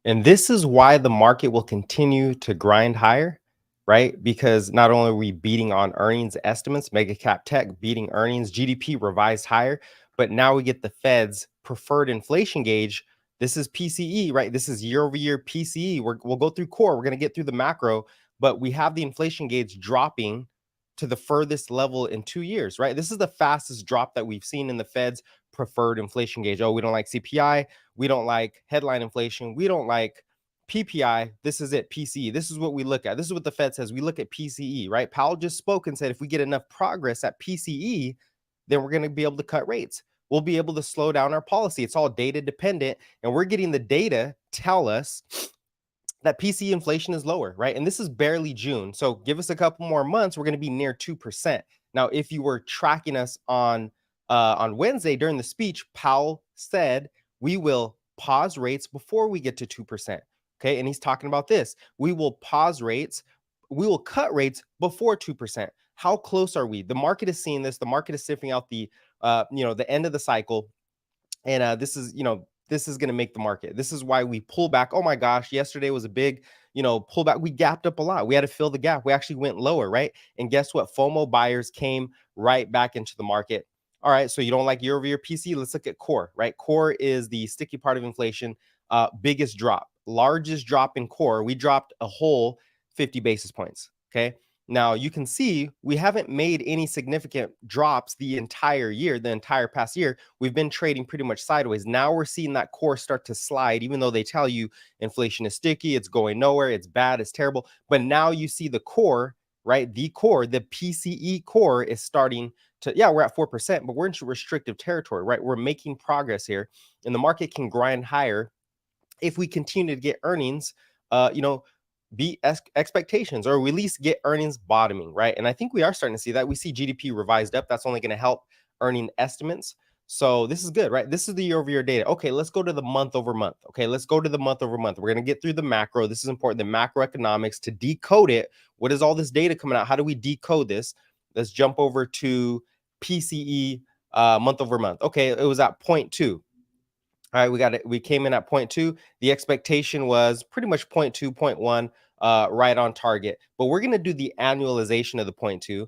And this is why the market will continue to grind higher, right? Because not only are we beating on earnings estimates, mega cap tech beating earnings, GDP revised higher, but now we get the Fed's preferred inflation gauge. This is PCE, right? This is year over year PCE. We'll go through core. We're going to get through the macro, but we have the inflation gauge dropping to the furthest level in 2 years, right? This is the fastest drop that we've seen in the Fed's preferred inflation gauge. Oh, we don't like CPI. We don't like headline inflation. We don't like PPI. This is it, PCE. This is what we look at. This is what the Fed says. We look at PCE, right? Powell just spoke and said if we get enough progress at PCE, then we're going to be able to cut rates. We'll be able to slow down our policy. It's all data dependent, and we're getting the data tell us that PCE inflation is lower, right? And this is barely June. So give us a couple more months, we're going to be near 2%. Now, if you were tracking us on Wednesday during the speech, Powell said we will pause rates before we get to 2%. Okay, and he's talking about this. We will pause rates, we will cut rates before 2%. How close are we? The market is seeing this. The market is sniffing out the the end of the cycle, and this is going to make the market. This is why we pull back. Oh my gosh, yesterday was a big pullback. We gapped up a lot. We had to fill the gap. We actually went lower, right? And guess what? FOMO buyers came right back into the market. All right, so you don't like year over year PC? Let's look at core, right? Core is the sticky part of inflation. Biggest drop, largest drop in core. We dropped a whole 50 basis points. Okay. Now you can see we haven't made any significant drops the entire year, the entire past year. We've been trading pretty much sideways. Now we're seeing that core start to slide, even though they tell you inflation is sticky, it's going nowhere, it's bad, it's terrible. But now you see the core, right? The core, the PCE core is starting to, yeah, we're at 4%, but we're in restrictive territory, right? We're making progress here, and the market can grind higher if we continue to get earnings, beat expectations, or at least get earnings bottoming, right? And I think we are starting to see that. We see GDP revised up. That's only going to help earning estimates. So this is good, right? This is the year over year data. Okay, let's go to the month over month. Okay, let's go to the month over month. We're going to get through the macro. This is important, the macroeconomics, to decode it. What is all this data coming out? How do we decode this? Let's jump over to PCE month over month. Okay, it was at 0.2. All right, we got it. We came in at 0.2. The expectation was pretty much 0.2, 0.1, right on target. But we're going to do the annualization of the 0.2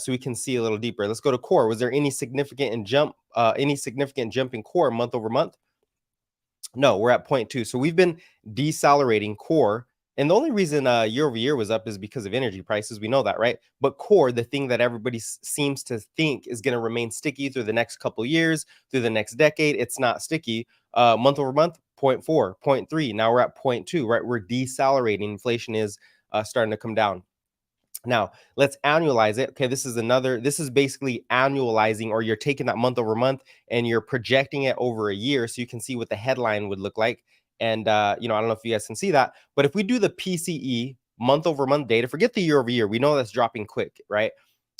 so we can see a little deeper. Let's go to core. Was there any significant jump in core month over month? No, we're at 0.2. So we've been decelerating core. And the only reason year over year was up is because of energy prices. We know that, right? But core, the thing that everybody seems to think is going to remain sticky through the next couple years, through the next decade, it's not sticky. Month over month, 0.4, 0.3. Now we're at 0.2, right? We're decelerating. Inflation is starting to come down. Now let's annualize it. Okay, this is basically annualizing, or you're taking that month over month and you're projecting it over a year so you can see what the headline would look like. And I don't know if you guys can see that, but if we do the PCE month over month data, forget the year over year, we know that's dropping quick, right?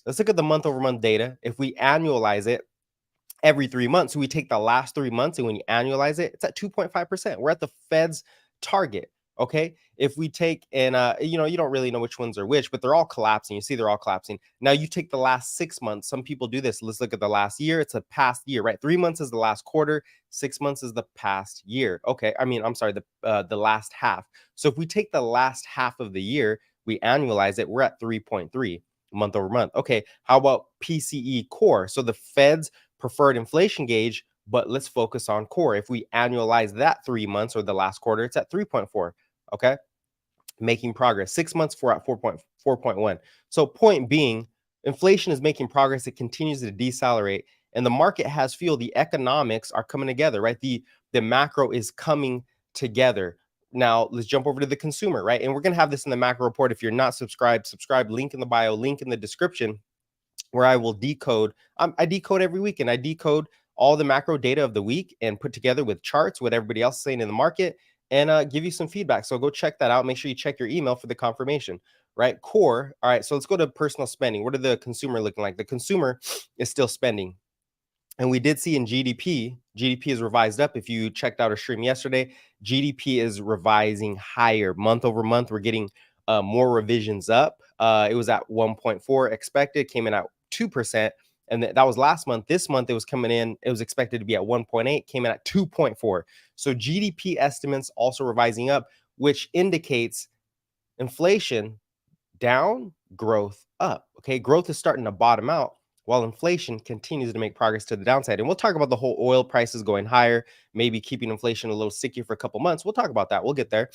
Let's look at the month over month data. If we annualize it every 3 months, so we take the last 3 months and when you annualize it, it's at 2.5%. We're at the Fed's target. Okay, if we take and you don't really know which ones are which, but they're all collapsing. You see they're all collapsing. Now you take the last 6 months. Some people do this. Let's look at the last year. It's a past year, right? 3 months is the last quarter, 6 months is the past year. Okay, I'm sorry, the last half. So if we take the last half of the year, we annualize it, we're at 3.3 month over month. Okay, how about PCE core? So the Fed's preferred inflation gauge, but let's focus on core. If we annualize that 3 months or the last quarter, it's at 3.4. Okay, making progress. 6 months, we're at 4.1. So point being, inflation is making progress. It continues to decelerate, and the market has fuel. The economics are coming together, right? The macro is coming together. Now let's jump over to the consumer, right? And we're going to have this in the macro report. If you're not subscribed, subscribe. Link in the bio, link in the description, where I will decode. I decode every week, and I decode all the macro data of the week and put together with charts, what everybody else is saying in the market, and give you some feedback. So go check that out. Make sure you check your email for the confirmation, right? Core. All right, so let's go to personal spending. What are the consumer looking like? The consumer is still spending. And we did see in GDP is revised up. If you checked out a stream yesterday, GDP is revising higher month over month. We're getting more revisions up. It was at 1.4 expected, came in at 2%. And that was last month. This month it was coming in, it was expected to be at 1.8, came in at 2.4. So GDP estimates also revising up, which indicates inflation down, growth up. Okay, growth is starting to bottom out while inflation continues to make progress to the downside. And we'll talk about the whole oil prices going higher, maybe keeping inflation a little stickier for a couple months. We'll talk about that. We'll get there.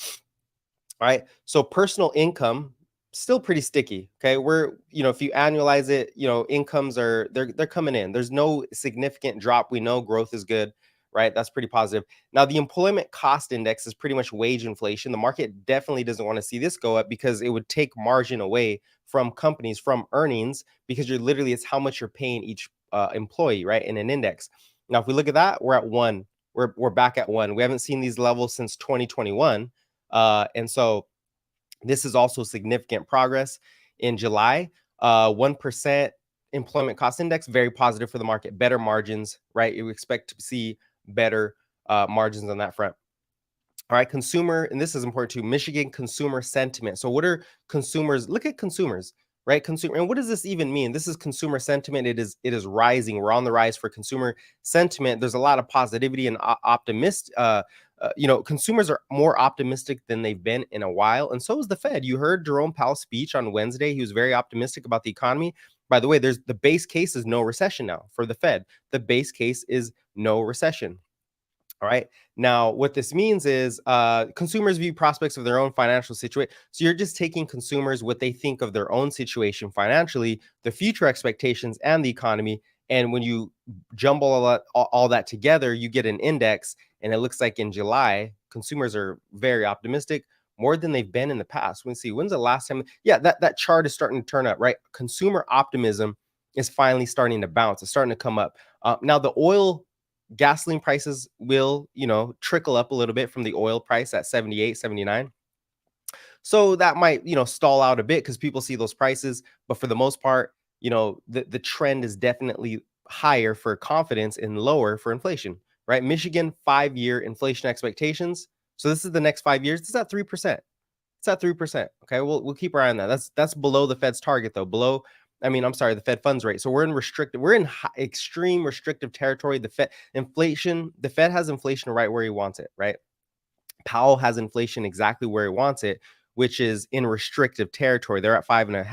All right. So personal income still pretty sticky. Okay. If you annualize it, incomes they're coming in. There's no significant drop. We know growth is good, right? That's pretty positive. Now, the employment cost index is pretty much wage inflation. The market definitely doesn't want to see this go up because it would take margin away from companies, from earnings, because it's how much you're paying each employee, right? In an index. Now, if we look at that, we're at 1. We're back at 1. We haven't seen these levels since 2021. And so this is also significant progress in July. 1% employment cost index, very positive for the market, better margins, right? You expect to see better margins on that front. All right, consumer, and this is important too, Michigan consumer sentiment. So what are consumers? Look at consumers, right? Consumer, and what does this even mean? This is consumer sentiment. It is rising. We're on the rise for consumer sentiment. There's a lot of positivity and consumers are more optimistic than they've been in a while, and so is the Fed. You heard Jerome Powell's speech on Wednesday. He was very optimistic about the economy. By the way, the base case is no recession now for the Fed. The base case is no recession. All right. Now, what this means is consumers view prospects of their own financial situation. So you're just taking consumers, what they think of their own situation financially, the future expectations, and the economy. And when you jumble all that together, you get an index. And it looks like in July, consumers are very optimistic, more than they've been in the past. Let's see, when's the last time? Yeah, that chart is starting to turn up, right? Consumer optimism is finally starting to bounce. It's starting to come up. Now, gasoline prices will, trickle up a little bit from the oil price at 78, 79. So that might, stall out a bit because people see those prices. But for the most part, the trend is definitely higher for confidence and lower for inflation, right? Michigan 5-year inflation expectations. So this is the next 5 years. It's at 3%. It's at 3%. Okay, we'll keep our eye on that. That's below the Fed's target though. The Fed funds rate. So we're in extreme restrictive territory. The Fed has inflation right where he wants it, right? Powell has inflation exactly where he wants it, which is in restrictive territory. They're at 5.5,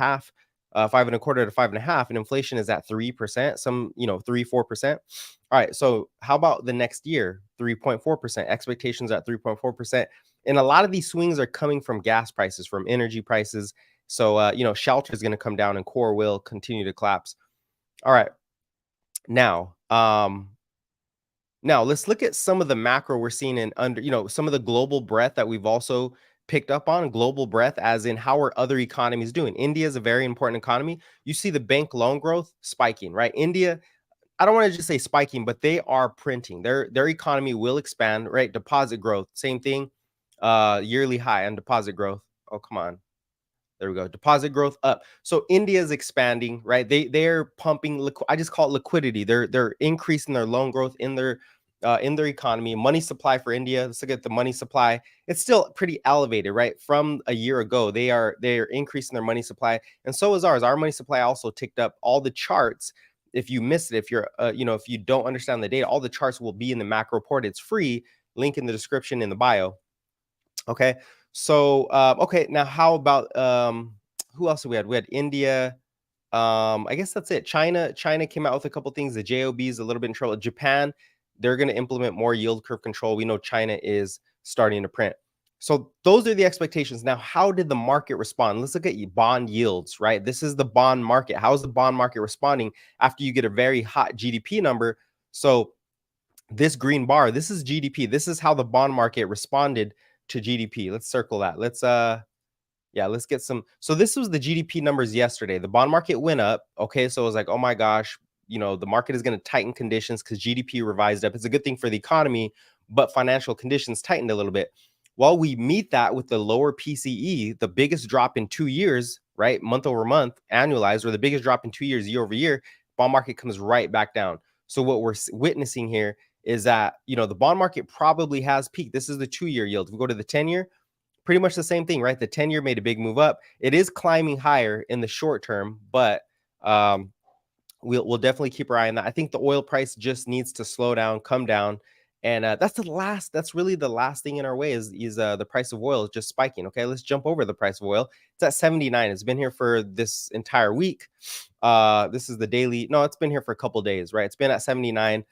5.25 to 5.5, and inflation is at 3%, 3-4%. All right. So how about the next year? 3.4%. Expectations at 3.4%. And a lot of these swings are coming from gas prices, from energy prices. So, shelter is going to come down and core will continue to collapse. All right. Now let's look at some of the macro we're seeing some of the global breadth that we've also picked up on. Global breadth, as in how are other economies doing? India is a very important economy. You see the bank loan growth spiking, right? India, I don't want to just say spiking, but they are printing. Their economy will expand, right? Deposit growth, same thing. Yearly high on deposit growth. Oh, come on. There we go. Deposit growth up. So India is expanding, right? They're pumping. I just call it liquidity. They're increasing their loan growth in their economy. Money supply for India. Let's look at the money supply. It's still pretty elevated, right? From a year ago, they're increasing their money supply, and so is ours. Our money supply also ticked up. All the charts. If you missed it, if you're if you don't understand the data, all the charts will be in the macro report. It's free. Link in the description in the bio. Okay. So, now how about who else did we had? We had India. I guess that's it. China came out with a couple things. The JOB is a little bit in trouble. Japan, they're going to implement more yield curve control. We know China is starting to print. So those are the expectations. Now, how did the market respond? Let's look at bond yields, right? This is the bond market. How is the bond market responding after you get a very hot GDP number? So this green bar, this is GDP. This is how the bond market responded to GDP. Let's circle that. Let's get some. So this was the GDP numbers yesterday. The bond market went up. Okay, so it was like, oh my gosh, the market is going to tighten conditions because GDP revised up. It's a good thing for the economy, but financial conditions tightened a little bit. While we meet that with the lower PCE, the biggest drop in 2 years, right, month over month, annualized, or the biggest drop in 2 years, year over year, bond market comes right back down. So what we're witnessing here is that, the bond market probably has peaked. This is the 2-year yield. If we go to the 10-year, pretty much the same thing, right? The 10-year made a big move up. It is climbing higher in the short term, but we'll definitely keep our eye on that. I think the oil price just needs to slow down, come down, and that's really the last thing in our way is the price of oil is just spiking. Okay, let's jump over the price of oil. It's at 79. It's been here for this entire week. This is the daily. No, it's been here for a couple days, right? It's been at 79.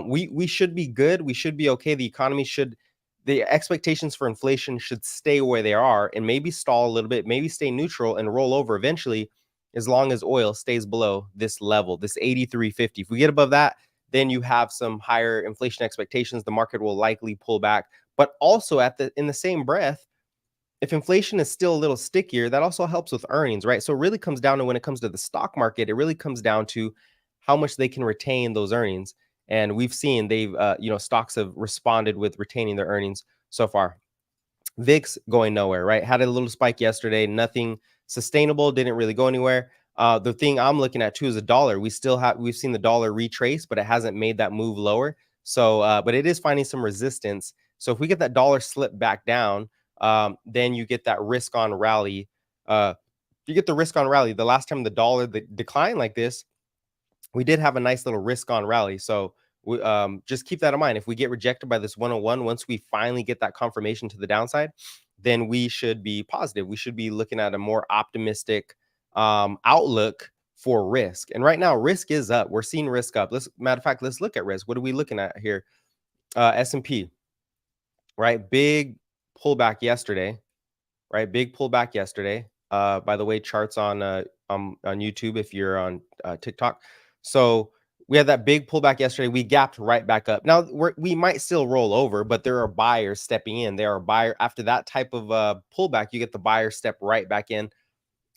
We should be good. We should be okay. The expectations for inflation should stay where they are and maybe stall a little bit, maybe stay neutral and roll over eventually, as long as oil stays below this level, this 83.50. If we get above that, then you have some higher inflation expectations. The market will likely pull back. But also in the same breath, if inflation is still a little stickier, that also helps with earnings, right? So it really comes down to, when it comes to the stock market, it really comes down to how much they can retain those earnings. And we've seen stocks have responded with retaining their earnings so far. VIX going nowhere, right? Had a little spike yesterday, nothing sustainable, didn't really go anywhere. The thing I'm looking at too is the dollar. We've seen the dollar retrace, but it hasn't made that move lower. So, but it is finding some resistance. So if we get that dollar slip back down, then you get that risk on rally. You get the risk on rally. The last time the dollar declined like this, we did have a nice little risk on rally. So just keep that in mind. If we get rejected by this 101, once we finally get that confirmation to the downside, then we should be positive. We should be looking at a more optimistic outlook for risk. And right now, risk is up. We're seeing risk up. Matter of fact, let's look at risk. What are we looking at here? S&P, right? Big pullback yesterday, right? Big pullback yesterday. By the way, charts on YouTube if you're on TikTok. So we had that big pullback yesterday. We gapped right back up. Now we might still roll over, but there are buyers stepping in. There are buyers after that type of pullback. You get the buyer step right back in.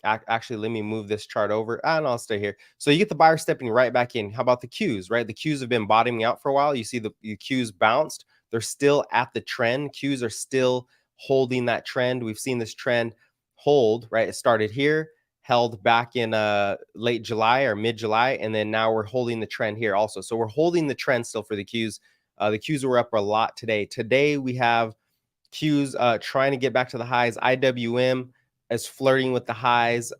Actually, let me move this chart over. And I'll stay here. So you get the buyer stepping right back in. How about the Qs, right? The Qs have been bottoming out for a while. You see the Qs bounced. They're still at the trend. Qs are still holding that trend. We've seen this trend hold, right? It started here, held back in late July or mid-July, and then now we're holding the trend here also. So we're holding the trend still for the Qs. The Qs were up a lot today. Today we have Qs trying to get back to the highs. IWM is flirting with the highs.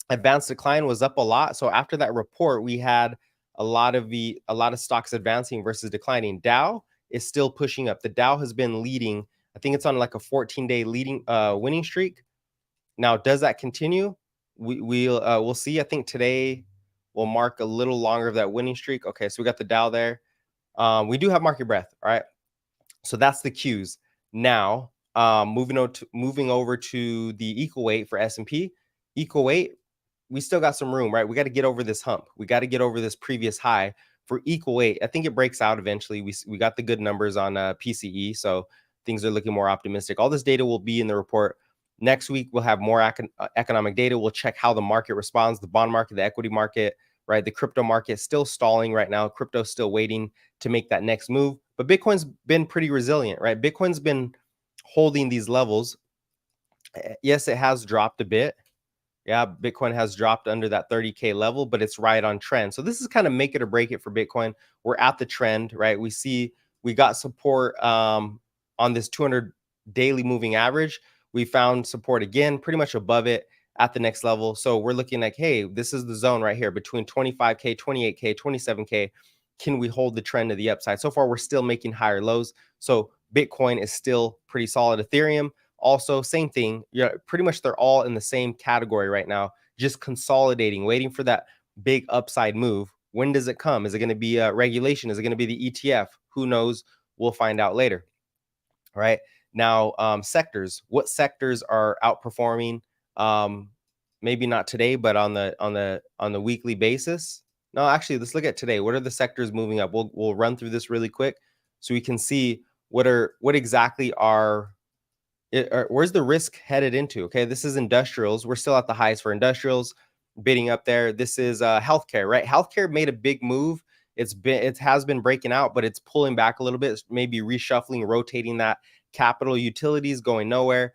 Advanced decline was up a lot. So after that report, we had a lot of stocks advancing versus declining. Dow is still pushing up. The Dow has been leading. I think it's on like a 14-day leading winning streak. Now, does that continue? We'll see. I think today will mark a little longer of that winning streak. Okay, so we got the Dow there. We do have market breadth, all right? So that's the Qs. Now, moving over to the equal weight for S&P. Equal weight, we still got some room, right? We got to get over this hump. We got to get over this previous high for equal weight. I think it breaks out eventually. We got the good numbers on PCE, so things are looking more optimistic. All this data will be in the report. Next week, we'll have more economic data. We'll check how the market responds, the bond market, the equity market, right? The crypto market still stalling right now. Crypto's still waiting to make that next move. But Bitcoin's been pretty resilient, right? Bitcoin's been holding these levels. Yes, it has dropped a bit. Yeah, Bitcoin has dropped under that 30K level, but it's right on trend. So this is kind of make it or break it for Bitcoin. We're at the trend, right? We got support on this 200 daily moving average. We found support again, pretty much above it at the next level. So we're looking like, hey, this is the zone right here between 25K, 28K, 27K. Can we hold the trend to the upside? So far, we're still making higher lows. So Bitcoin is still pretty solid. Ethereum, also same thing. Yeah, pretty much they're all in the same category right now, just consolidating, waiting for that big upside move. When does it come? Is it going to be regulation? Is it going to be the ETF? Who knows? We'll find out later. All right. Now, sectors. What sectors are outperforming? Maybe not today, but on the weekly basis. No, actually, let's look at today. What are the sectors moving up? We'll run through this really quick so we can see what exactly where's the risk headed into. Okay, this is industrials. We're still at the highs for industrials, bidding up there. This is healthcare, right? Healthcare made a big move. It has been breaking out, but it's pulling back a little bit. It's maybe reshuffling, rotating that. Capital, utilities going nowhere.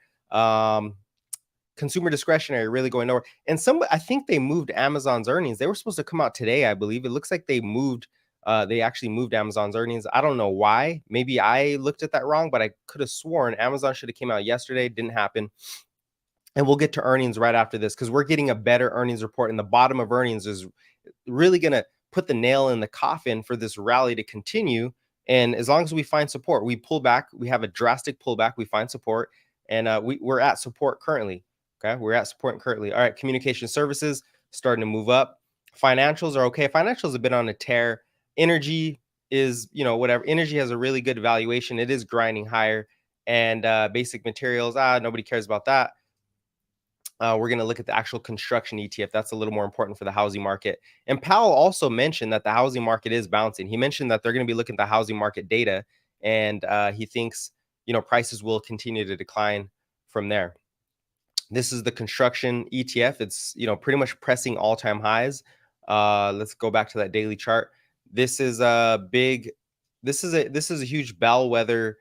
Consumer discretionary really going nowhere. And I think they moved Amazon's earnings. They were supposed to come out today, I believe. It looks like they actually moved Amazon's earnings. I don't know why. Maybe I looked at that wrong, but I could have sworn Amazon should have came out yesterday. Didn't happen. And we'll get to earnings right after this because we're getting a better earnings report. And the bottom of earnings is really going to put the nail in the coffin for this rally to continue. And as long as we find support, we pull back, we have a drastic pullback, we find support, and we're at support currently. Okay, we're at support currently. All right, communication services starting to move up. Financials are okay. Financials have been on a tear. Energy is, whatever. Energy has a really good valuation. It is grinding higher. And basic materials, nobody cares about that. We're going to look at the actual construction ETF. That's a little more important for the housing market. And Powell also mentioned that the housing market is bouncing. He mentioned that they're going to be looking at the housing market data, and he thinks, prices will continue to decline from there. This is the construction ETF. It's, pretty much pressing all-time highs. Let's go back to that daily chart. This is a huge bellwether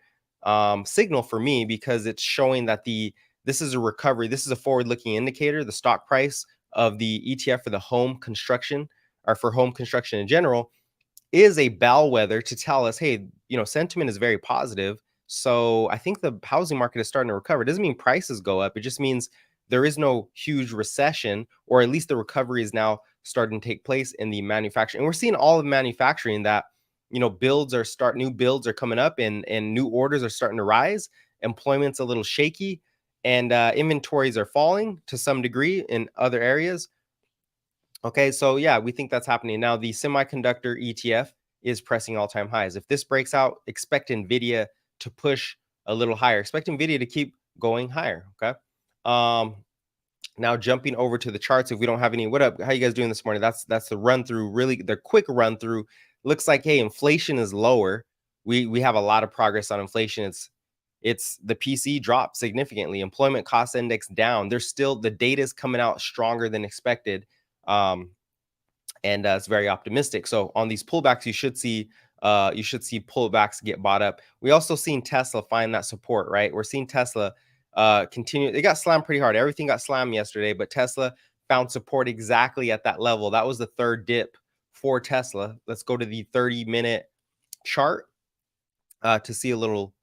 signal for me, because it's showing that this is a recovery. This is a forward-looking indicator. The stock price of the ETF for the home construction, or for home construction in general, is a bellwether to tell us, hey, sentiment is very positive. So I think the housing market is starting to recover. It doesn't mean prices go up. It just means there is no huge recession, or at least the recovery is now starting to take place in the manufacturing. And we're seeing all of manufacturing that, new builds are coming up, and new orders are starting to rise. Employment's a little shaky, and inventories are falling to some degree in other areas. Okay, so yeah, we think that's happening. Now, the semiconductor ETF is pressing all-time highs. If this breaks out, expect NVIDIA to push a little higher. Expect NVIDIA to keep going higher, okay? Now, jumping over to the charts, if we don't have any, what up? How you guys doing this morning? That's the run-through, really, the quick run-through. Looks like, hey, inflation is lower. We have a lot of progress on inflation. It's the PC dropped significantly. Employment cost index down. There's still, the data is coming out stronger than expected. And it's very optimistic. So on these pullbacks, you should see pullbacks get bought up. We also seen Tesla find that support, right? We're seeing Tesla continue. They got slammed pretty hard. Everything got slammed yesterday, but Tesla found support exactly at that level. That was the third dip for Tesla. Let's go to the 30-minute chart to see a little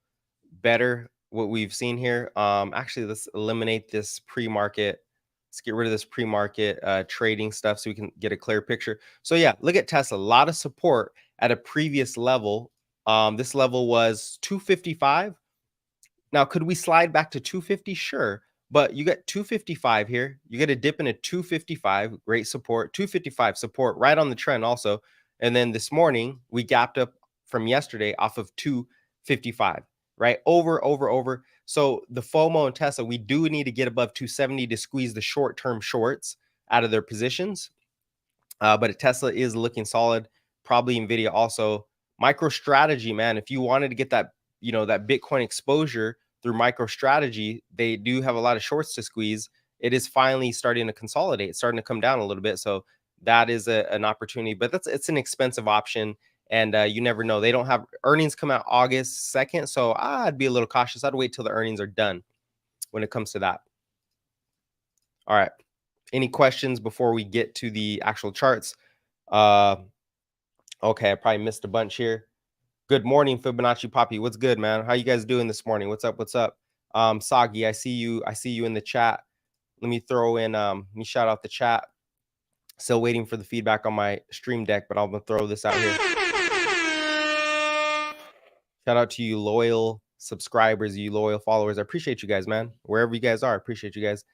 better what we've seen here. Actually, let's eliminate this pre-market. Let's get rid of this pre-market trading stuff so we can get a clear picture. So yeah, look at Tesla. A lot of support at a previous level. This level was 255. Now, could we slide back to 250? Sure. But you got 255 here. You get a dip in a 255. Great support. 255 support right on the trend also. And then this morning, we gapped up from yesterday off of 255. Right? Over. So the FOMO and Tesla, we do need to get above 270 to squeeze the short-term shorts out of their positions. But Tesla is looking solid. Probably NVIDIA also. MicroStrategy, man, if you wanted to get that, that Bitcoin exposure through MicroStrategy, they do have a lot of shorts to squeeze. It is finally starting to consolidate. It's starting to come down a little bit. So that is an opportunity, but it's an expensive option. And you never know. They don't have earnings come out August 2nd. So I'd be a little cautious. I'd wait till the earnings are done when it comes to that. All right. Any questions before we get to the actual charts? Okay, I probably missed a bunch here. Good morning, Fibonacci Poppy. What's good, man? How you guys doing this morning? What's up? Sagi, I see you in the chat. Let me throw in, let me shout out the chat. Still waiting for the feedback on my stream deck, but I'm gonna throw this out here. Shout out to you loyal subscribers, you loyal followers. I appreciate you guys, man. Wherever you guys are, I appreciate you guys.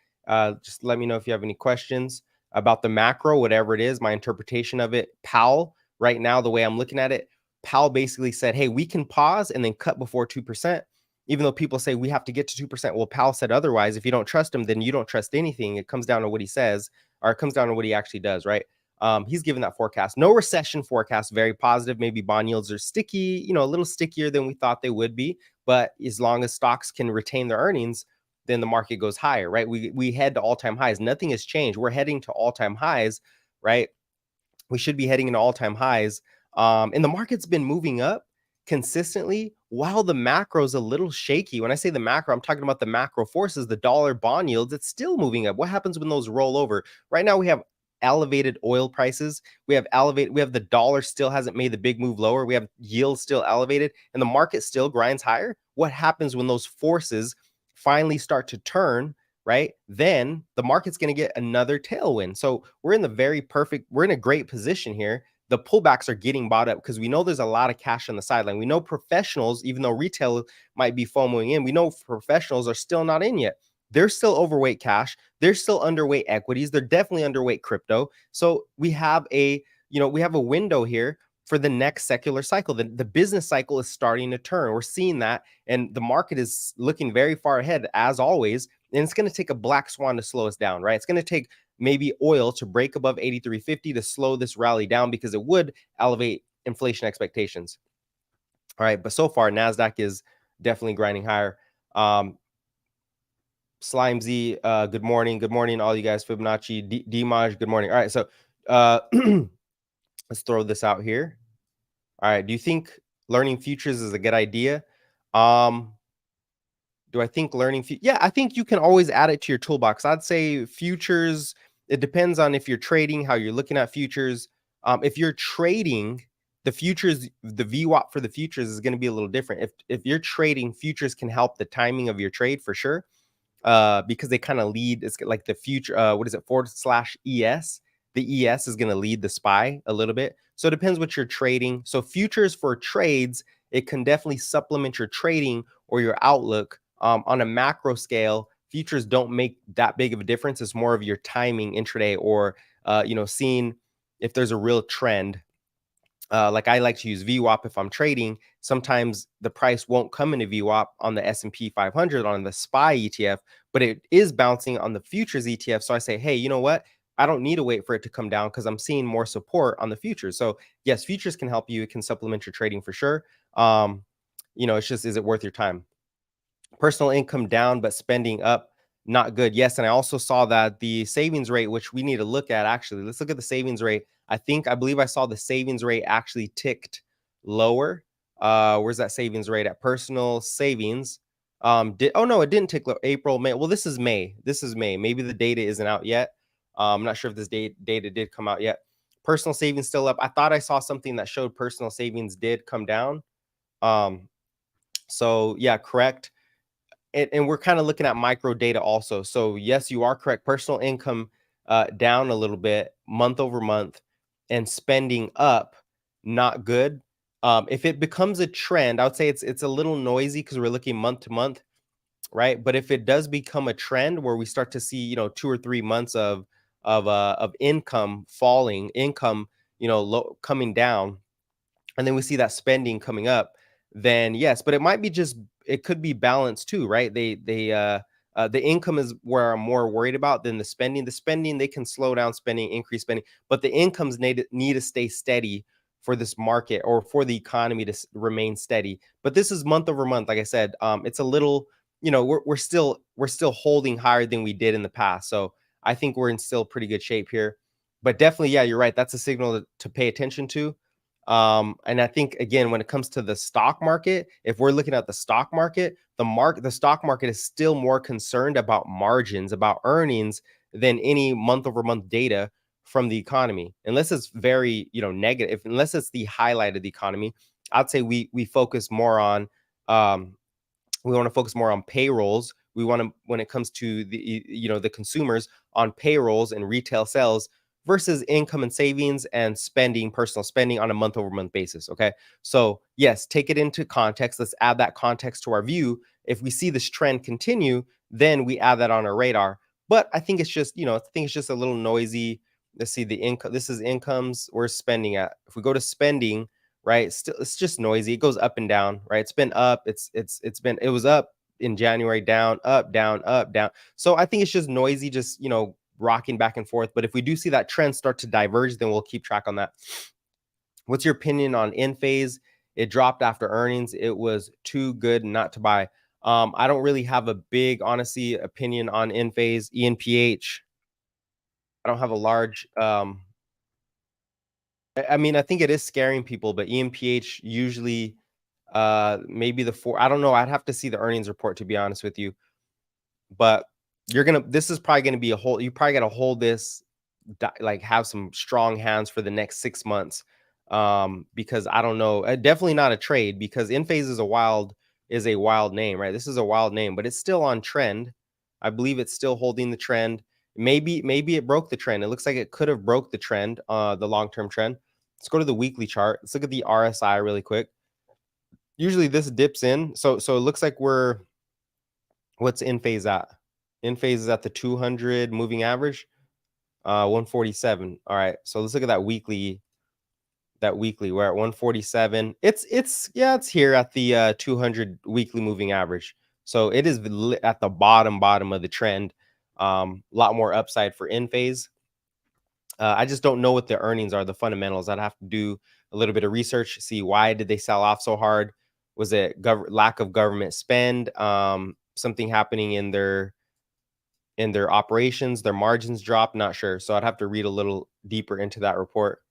Just let me know if you have any questions about the macro, whatever it is, my interpretation of it. Powell, right now, the way I'm looking at it, Powell basically said, hey, we can pause and then cut before 2%, even though people say we have to get to 2%. Well, Powell said otherwise. If you don't trust him, then you don't trust anything. It comes down to what he says, or it comes down to what he actually does, right? He's given that forecast. No recession forecast, very positive. Maybe bond yields are sticky, a little stickier than we thought they would be. But as long as stocks can retain their earnings, then the market goes higher, right? We head to all-time highs. Nothing has changed. We're heading to all-time highs, right? We should be heading into all-time highs. And the market's been moving up consistently while the macro is a little shaky. When I say the macro, I'm talking about the macro forces, the dollar bond yields. It's still moving up. What happens when those roll over? Right now, we have elevated oil prices. We have the dollar still hasn't made the big move lower. We have yields still elevated and the market still grinds higher. What happens when those forces finally start to turn, right? Then the market's going to get another tailwind. So we're in a great position here. The pullbacks are getting bought up because we know there's a lot of cash on the sideline. We know professionals, even though retail might be FOMOing in, we know professionals are still not in yet. They're still overweight cash. They're still underweight equities. They're definitely underweight crypto. So we have a window here for the next secular cycle. The business cycle is starting to turn. We're seeing that, and the market is looking very far ahead as always. And it's going to take a black swan to slow us down, right? It's going to take maybe oil to break above 83.50 to slow this rally down because it would elevate inflation expectations. All right, but so far Nasdaq is definitely grinding higher. Slime Z, good morning. Good morning, all you guys. Fibonacci, Dimaj, good morning. All right, so let's throw this out here. All right, do you think learning futures is a good idea? Do I think yeah, I think you can always add it to your toolbox. I'd say futures, it depends on if you're trading, how you're looking at futures. If you're trading the futures, the VWAP for the futures is going to be a little different. If you're trading, futures can help the timing of your trade for sure. Because they kind of lead, it's like the future, /ES. The ES is going to lead the SPY a little bit. So it depends what you're trading. So futures for trades, it can definitely supplement your trading or your outlook. On a macro scale, futures don't make that big of a difference. It's more of your timing intraday or, seeing if there's a real trend. Like I like to use VWAP if I'm trading. Sometimes the price won't come into VWAP on the S&P 500 on the SPY ETF, but it is bouncing on the futures ETF. So I say, hey, you know what? I don't need to wait for it to come down because I'm seeing more support on the futures. So yes, futures can help you. It can supplement your trading for sure. It's just, is it worth your time? Personal income down, but spending up, not good. Yes, and I also saw that the savings rate, which we need to look at actually. Let's look at the savings rate. I believe I saw the savings rate actually ticked lower. Where's that savings rate at? Personal savings. Oh no, it didn't tick low. April, May. Well, this is May. Maybe the data isn't out yet. I'm not sure if this data did come out yet. Personal savings still up. I thought I saw something that showed personal savings did come down. So yeah, correct. And we're kind of looking at micro data also. So yes, you are correct. Personal income down a little bit month over month, and spending up, not good. If it becomes a trend, I would say it's a little noisy because we're looking month to month, right? But if it does become a trend where we start to see 2 or 3 months of income falling, coming down, and then we see that spending coming up, then yes. But it could be balanced too, right? The income is where I'm more worried about than the spending. The spending, they can slow down spending, increase spending, but the incomes need to stay steady for this market or for the economy to remain steady. But this is month over month. Like I said, it's a little, we're still holding higher than we did in the past. So I think we're in still pretty good shape here. But definitely, yeah, you're right. That's a signal to pay attention to. And I think, again, when it comes to the stock market, if we're looking at the stock market, the stock market is still more concerned about margins, about earnings than any month over month data from the economy. Unless it's very, negative, unless it's the highlight of the economy, I'd say we focus more on, we want to focus more on payrolls. We want to, when it comes to the consumers, on payrolls and retail sales versus income and savings and spending, personal spending on a month over month basis. Okay. So yes, take it into context. Let's add that context to our view. If we see this trend continue, then we add that on our radar. But I think it's just, a little noisy. Let's see the income. This is incomes. Where's spending at? If we go to spending, right, still it's just noisy. It goes up and down, right? It's been up. It was up in January, down, up, down, up, down. So I think it's just noisy, just, rocking back and forth. But if we do see that trend start to diverge, then we'll keep track on that. What's your opinion on in phase? It dropped after earnings. It was too good not to buy. I don't really have a big, honestly, opinion on in phase. ENPH. I don't have a large. I think it is scaring people, but ENPH usually, maybe I don't know. I'd have to see the earnings report, to be honest with you. But this is probably gonna be you probably got to hold this, like have some strong hands for the next 6 months, because I don't know, definitely not a trade, because in phase is a wild name, right? This is a wild name, but it's still on trend. I believe it's still holding the trend. Maybe it broke the trend. It looks like it could have broke the trend, the long-term trend. Let's go to the weekly chart. Let's look at the RSI really quick. Usually this dips in. So it looks like what's in phase at? In phase is at the 200 moving average, 147. All right. So let's look at that weekly. We're at 147. It's here at the 200 weekly moving average. So it is at the bottom of the trend. A lot more upside for in phase. I just don't know what the earnings are, the fundamentals. I'd have to do a little bit of research, see why did they sell off so hard? Was it lack of government spend? Something happening in their operations, their margins dropped? Not sure. So I'd have to read a little deeper into that report.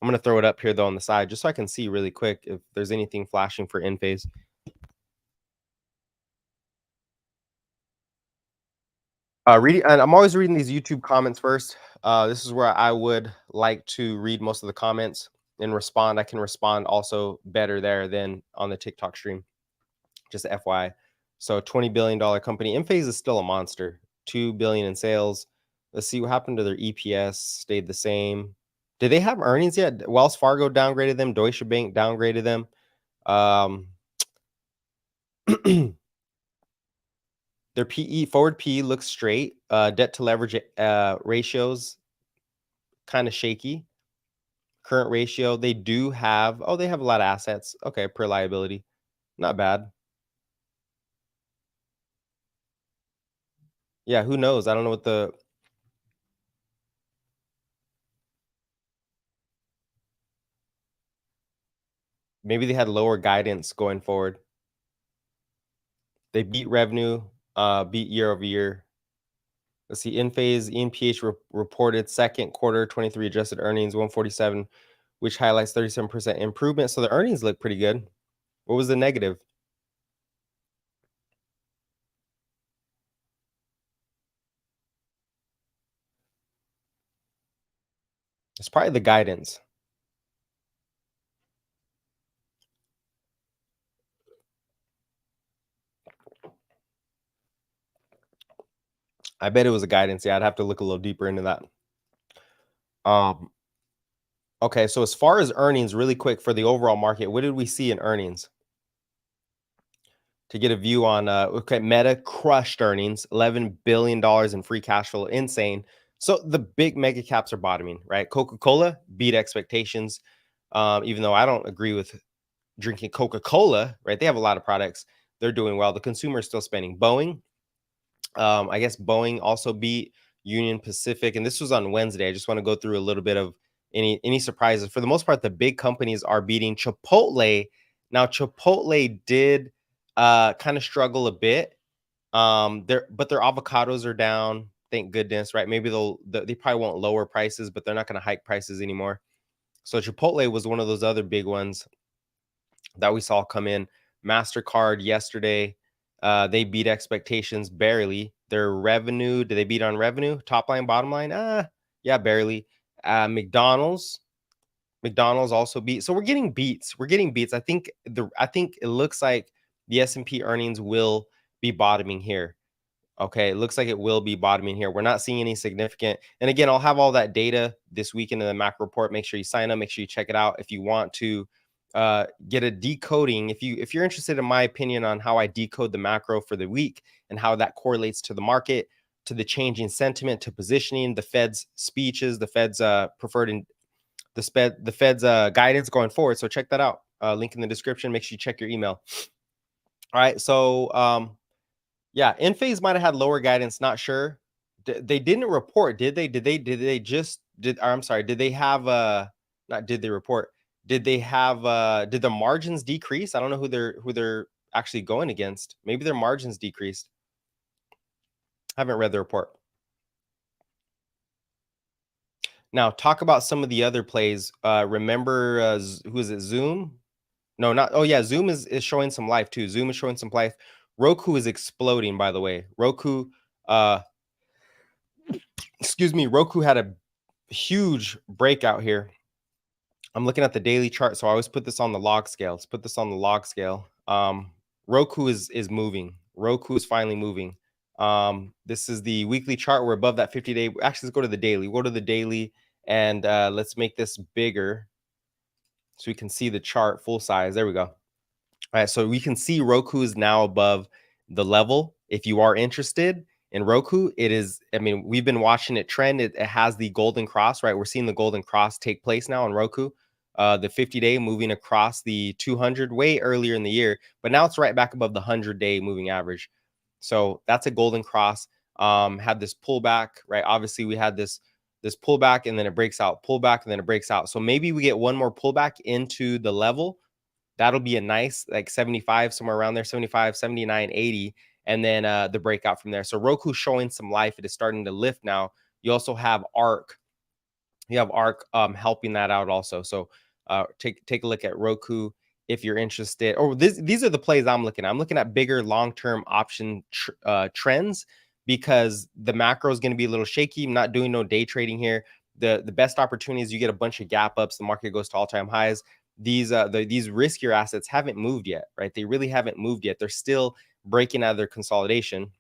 I'm going to throw it up here though on the side just so I can see really quick if there's anything flashing for in phase. And I'm always reading these YouTube comments first. This is where I would like to read most of the comments and respond. I can respond also better there than on the TikTok stream. Just FYI. So $20 billion company. Enphase is still a monster. $2 billion in sales. Let's see what happened to their EPS. Stayed the same. Did they have earnings yet? Wells Fargo downgraded them. Deutsche Bank downgraded them. Their PE, forward PE looks straight. Debt to leverage ratios kind of shaky. Current ratio, they do have, they have a lot of assets. Okay, per liability. Not bad. Yeah, who knows? I don't know what maybe they had lower guidance going forward. They beat revenue, beat year over year. Let's see, in phase, ENPH reported second quarter 23 adjusted earnings 147, which highlights 37% improvement. So the earnings look pretty good. What was the negative? It's probably the guidance. I bet it was a guidance. Yeah, I'd have to look a little deeper into that. Okay, so as far as earnings, really quick for the overall market, what did we see in earnings? To get a view on, okay, Meta crushed earnings, $11 billion in free cash flow, insane. So the big mega caps are bottoming, right? Coca-Cola beat expectations, even though I don't agree with drinking Coca-Cola, right? They have a lot of products. They're doing well. The consumer is still spending. Boeing, I guess Boeing also beat Union Pacific, and this was on Wednesday. I just want to go through a little bit of any surprises. For the most part, the big companies are beating. Chipotle. Now, Chipotle did kind of struggle a bit. But their avocados are down. Thank goodness, right? Maybe they probably won't lower prices, but they're not going to hike prices anymore. So Chipotle was one of those other big ones that we saw come in. MasterCard yesterday, they beat expectations barely. Their revenue, did they beat on revenue? Top line, bottom line? Yeah, barely. McDonald's also beat. So we're getting beats. I think it looks like the S&P earnings will be bottoming here. Okay, it looks like it will be bottoming here. We're not seeing any significant. And again, I'll have all that data this weekend in the macro report. Make sure you sign up. Make sure you check it out if you want to get a decoding. If you're interested in my opinion on how I decode the macro for the week and how that correlates to the market, to the changing sentiment, to positioning, the Fed's speeches, the Fed's preferred in the Fed's guidance going forward. So check that out. Link in the description. Make sure you check your email. All right. So yeah, Enphase might have had lower guidance. Not sure. They didn't report, did they? Did they have not did they report? Did they have did the margins decrease? I don't know who they're actually going against. Maybe their margins decreased. I haven't read the report. Now talk about some of the other plays. Remember who is it? Zoom? No, not. Oh yeah, Zoom is showing some life too. Zoom is showing some life. Roku is exploding, by the way. Roku, excuse me, Roku had a huge breakout here. I'm looking at the daily chart, so I always put this on the log scale. Let's put this on the log scale. Roku is moving. Roku is finally moving. This is the weekly chart. We're above that 50-day. Actually, let's go to the daily. We'll go to the daily, and let's make this bigger so we can see the chart full size. There we go. All right, so we can see Roku is now above the level. If you are interested in Roku, it is, I mean, we've been watching it trend. It has the golden cross, right? We're seeing the golden cross take place now on Roku. The 50-day moving across the 200 way earlier in the year, but now it's right back above the 100-day moving average. So that's a golden cross. Had this pullback, right? Obviously, we had this pullback, and then it breaks out, pullback, and then it breaks out. So maybe we get one more pullback into the level. That'll be a nice like 75, somewhere around there, 75, 79, 80, and then the breakout from there. So Roku showing some life. It is starting to lift now. You also have ARK. You have ARK helping that out also. So take a look at Roku if you're interested. Or these are the plays I'm looking at. I'm looking at bigger long-term option trends, because the macro is going to be a little shaky. I'm not doing no day trading here. The best opportunity is you get a bunch of gap ups. The market goes to all-time highs. These riskier assets haven't moved yet, right? They really haven't moved yet. They're still breaking out of their consolidation.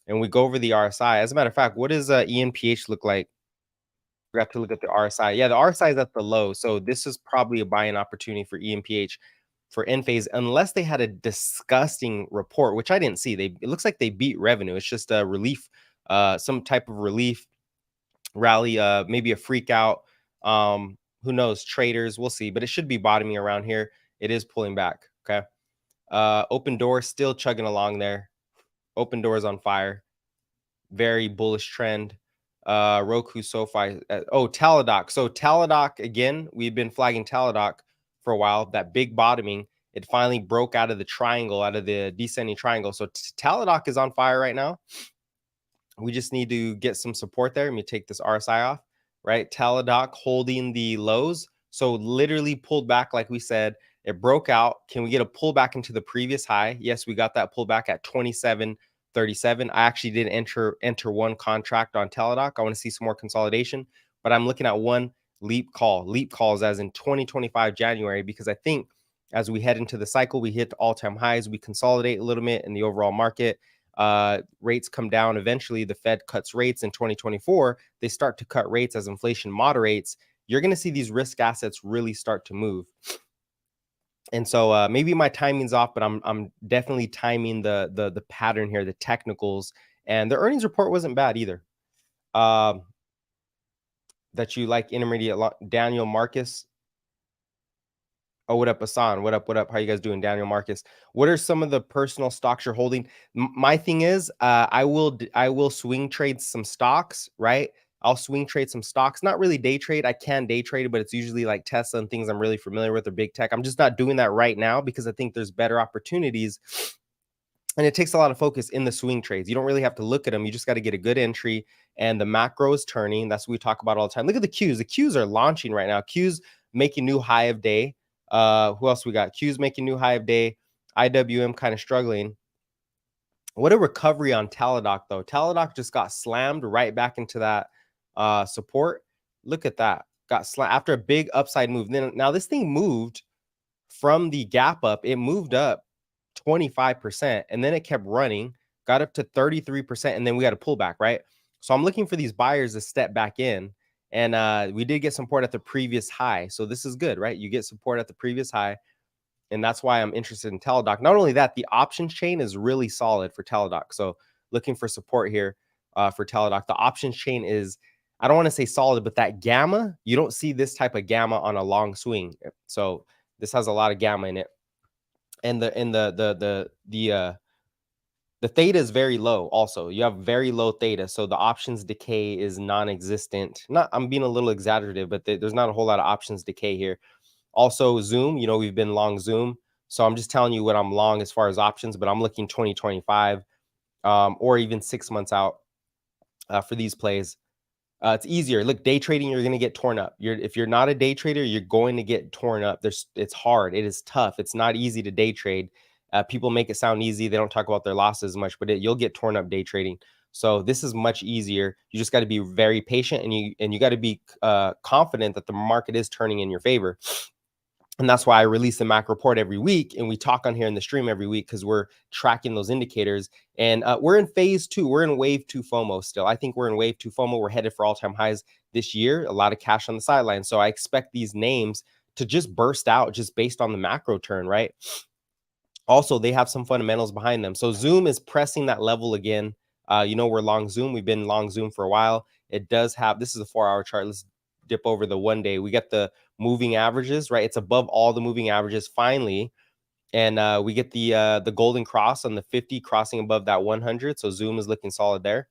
And we go over the RSI. As a matter of fact, what does ENPH look like? We have to look at the RSI. Yeah, the RSI is at the low. So this is probably a buying opportunity for ENPH for end phase, unless they had a disgusting report, which I didn't see. It looks like they beat revenue. It's just a relief, some type of relief rally, maybe a freak out. Who knows? Traders, we'll see. But it should be bottoming around here. It is pulling back. Okay. Open door still chugging along there. Open doors on fire. Very bullish trend. Roku, SoFi. Teladoc. So Teladoc, again, we've been flagging Teladoc for a while. That big bottoming, it finally broke out of the triangle, out of the descending triangle. So Teladoc is on fire right now. We just need to get some support there. Let me take this RSI off, right? Teladoc holding the lows. So literally pulled back, like we said. It broke out. Can we get a pullback into the previous high? Yes, we got that pullback at 27.37. I actually did enter one contract on Teladoc. I want to see some more consolidation, but I'm looking at one leap call. Leap calls as in 2025 January, because I think as we head into the cycle, we hit all-time highs, we consolidate a little bit in the overall market. Rates come down. Eventually, the Fed cuts rates in 2024. They start to cut rates as inflation moderates. You're going to see these risk assets really start to move. And so maybe my timing's off, but I'm definitely timing the pattern here, the technicals, and the earnings report wasn't bad either. That you like intermediate Daniel Marcus. Oh, what up, Hassan? What up? What up? How you guys doing, Daniel Marcus? What are some of the personal stocks you're holding? My thing is, I will swing trade some stocks, right? I'll swing trade some stocks, not really day trade. I can day trade, but it's usually like Tesla and things I'm really familiar with, or big tech. I'm just not doing that right now because I think there's better opportunities. And it takes a lot of focus in the swing trades. You don't really have to look at them. You just got to get a good entry, and the macro is turning. That's what we talk about all the time. Look at the Qs. The Qs are launching right now. Qs making new high of day. Who else we got? Qs making new high of day. IWM kind of struggling. What a recovery on Teladoc, though. Teladoc just got slammed right back into that support. Look at that. Got slammed after a big upside move. Then now this thing moved from the gap up. It moved up 25%, and then it kept running, got up to 33%, and then we had a pullback, right? So I'm looking for these buyers to step back in, and we did get support at the previous high. So this is good, right? You get support at the previous high, and that's why I'm interested in Teladoc. Not only that, the options chain is really solid for Teladoc. So looking for support here for Teladoc. The options chain is, I don't want to say solid, but that gamma, you don't see this type of gamma on a long swing. So this has a lot of gamma in it. And the theta is very low also. You have very low theta. So the options decay is non-existent. I'm being a little exaggerative, but there's not a whole lot of options decay here. Also Zoom, we've been long Zoom. So I'm just telling you what I'm long as far as options, but I'm looking 2025 or even 6 months out for these plays. It's easier. Look, day trading, you're going to get torn up. If you're not a day trader, you're going to get torn up. It's hard. It is tough. It's not easy to day trade. People make it sound easy. They don't talk about their losses much, but you'll get torn up day trading. So this is much easier. You just got to be very patient, and you got to be confident that the market is turning in your favor. And that's why I release the macro report every week, and we talk on here in the stream every week because we're tracking those indicators. And we're in phase 2. We're in wave 2 FOMO still. I think we're in wave 2 FOMO. We're headed for all-time highs this year. A lot of cash on the sideline. So I expect these names to just burst out just based on the macro turn, right? Also, they have some fundamentals behind them. So Zoom is pressing that level again. We're long Zoom. We've been long Zoom for a while. It does have, this is a 4-hour chart. Let's dip over the 1 day. We get the moving averages, right? It's above all the moving averages finally. And we get the golden cross on the 50 crossing above that 100. So Zoom is looking solid there.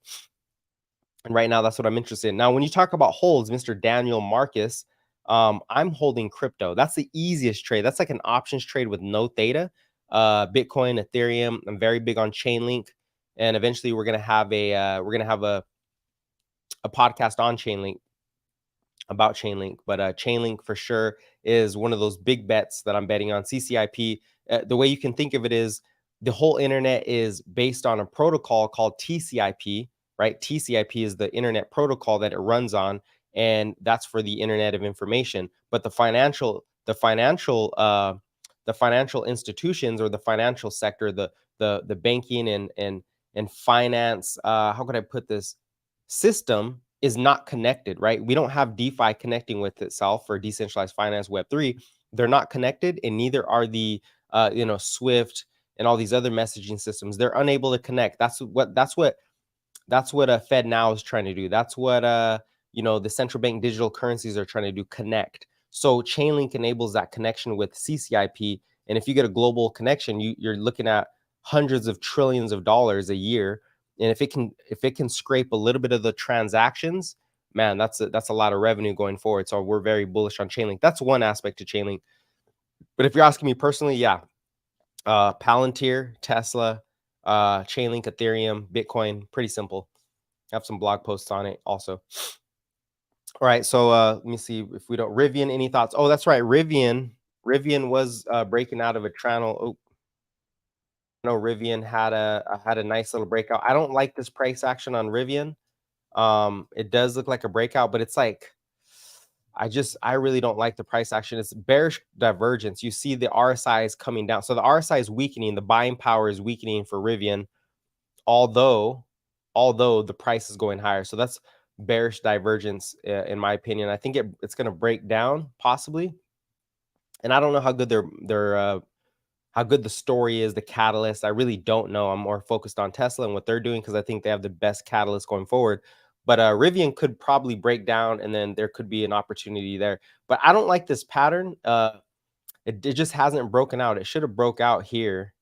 And right now, that's what I'm interested in. Now, when you talk about holds, Mr. Daniel Marcus, I'm holding crypto. That's the easiest trade. That's like an options trade with no theta. Bitcoin, Ethereum. I'm very big on Chainlink, and eventually we're gonna have a podcast on Chainlink about Chainlink. But Chainlink for sure is one of those big bets that I'm betting on. CCIP. The way you can think of it is the whole internet is based on a protocol called TCIP. Right? TCIP is the internet protocol that it runs on, and that's for the Internet of Information. But the financial institutions or the financial sector, the banking and finance, how could I put this, system is not connected, right? We don't have DeFi connecting with itself for decentralized finance, Web3. They're not connected, and neither are the Swift and all these other messaging systems. They're unable to connect. That's what Fed now is trying to do. That's what the central bank digital currencies are trying to do, connect. So Chainlink enables that connection with CCIP, and if you get a global connection, you're looking at hundreds of trillions of dollars a year. And if it can scrape a little bit of the transactions, man, that's a lot of revenue going forward. So we're very bullish on Chainlink. That's one aspect to Chainlink. But if you're asking me personally, yeah, Palantir, Tesla, Chainlink, Ethereum, Bitcoin, pretty simple. I have some blog posts on it also. All right, so let me see if we don't. Rivian, any thoughts? Oh, that's right, Rivian was breaking out of a channel. Oh, no, Rivian had a nice little breakout. I don't like this price action on Rivian. It does look like a breakout, but it's like I really don't like the price action. It's bearish divergence. You see the RSI is coming down. So the RSI is weakening, the buying power is weakening for Rivian, although the price is going higher. So that's bearish divergence in my opinion. I think it's going to break down possibly. And I don't know how good how good the story is, the catalyst. I really don't know. I'm more focused on Tesla and what they're doing because I think they have the best catalyst going forward. But Rivian could probably break down, and then there could be an opportunity there. But I don't like this pattern. It just hasn't broken out. It should have broke out here.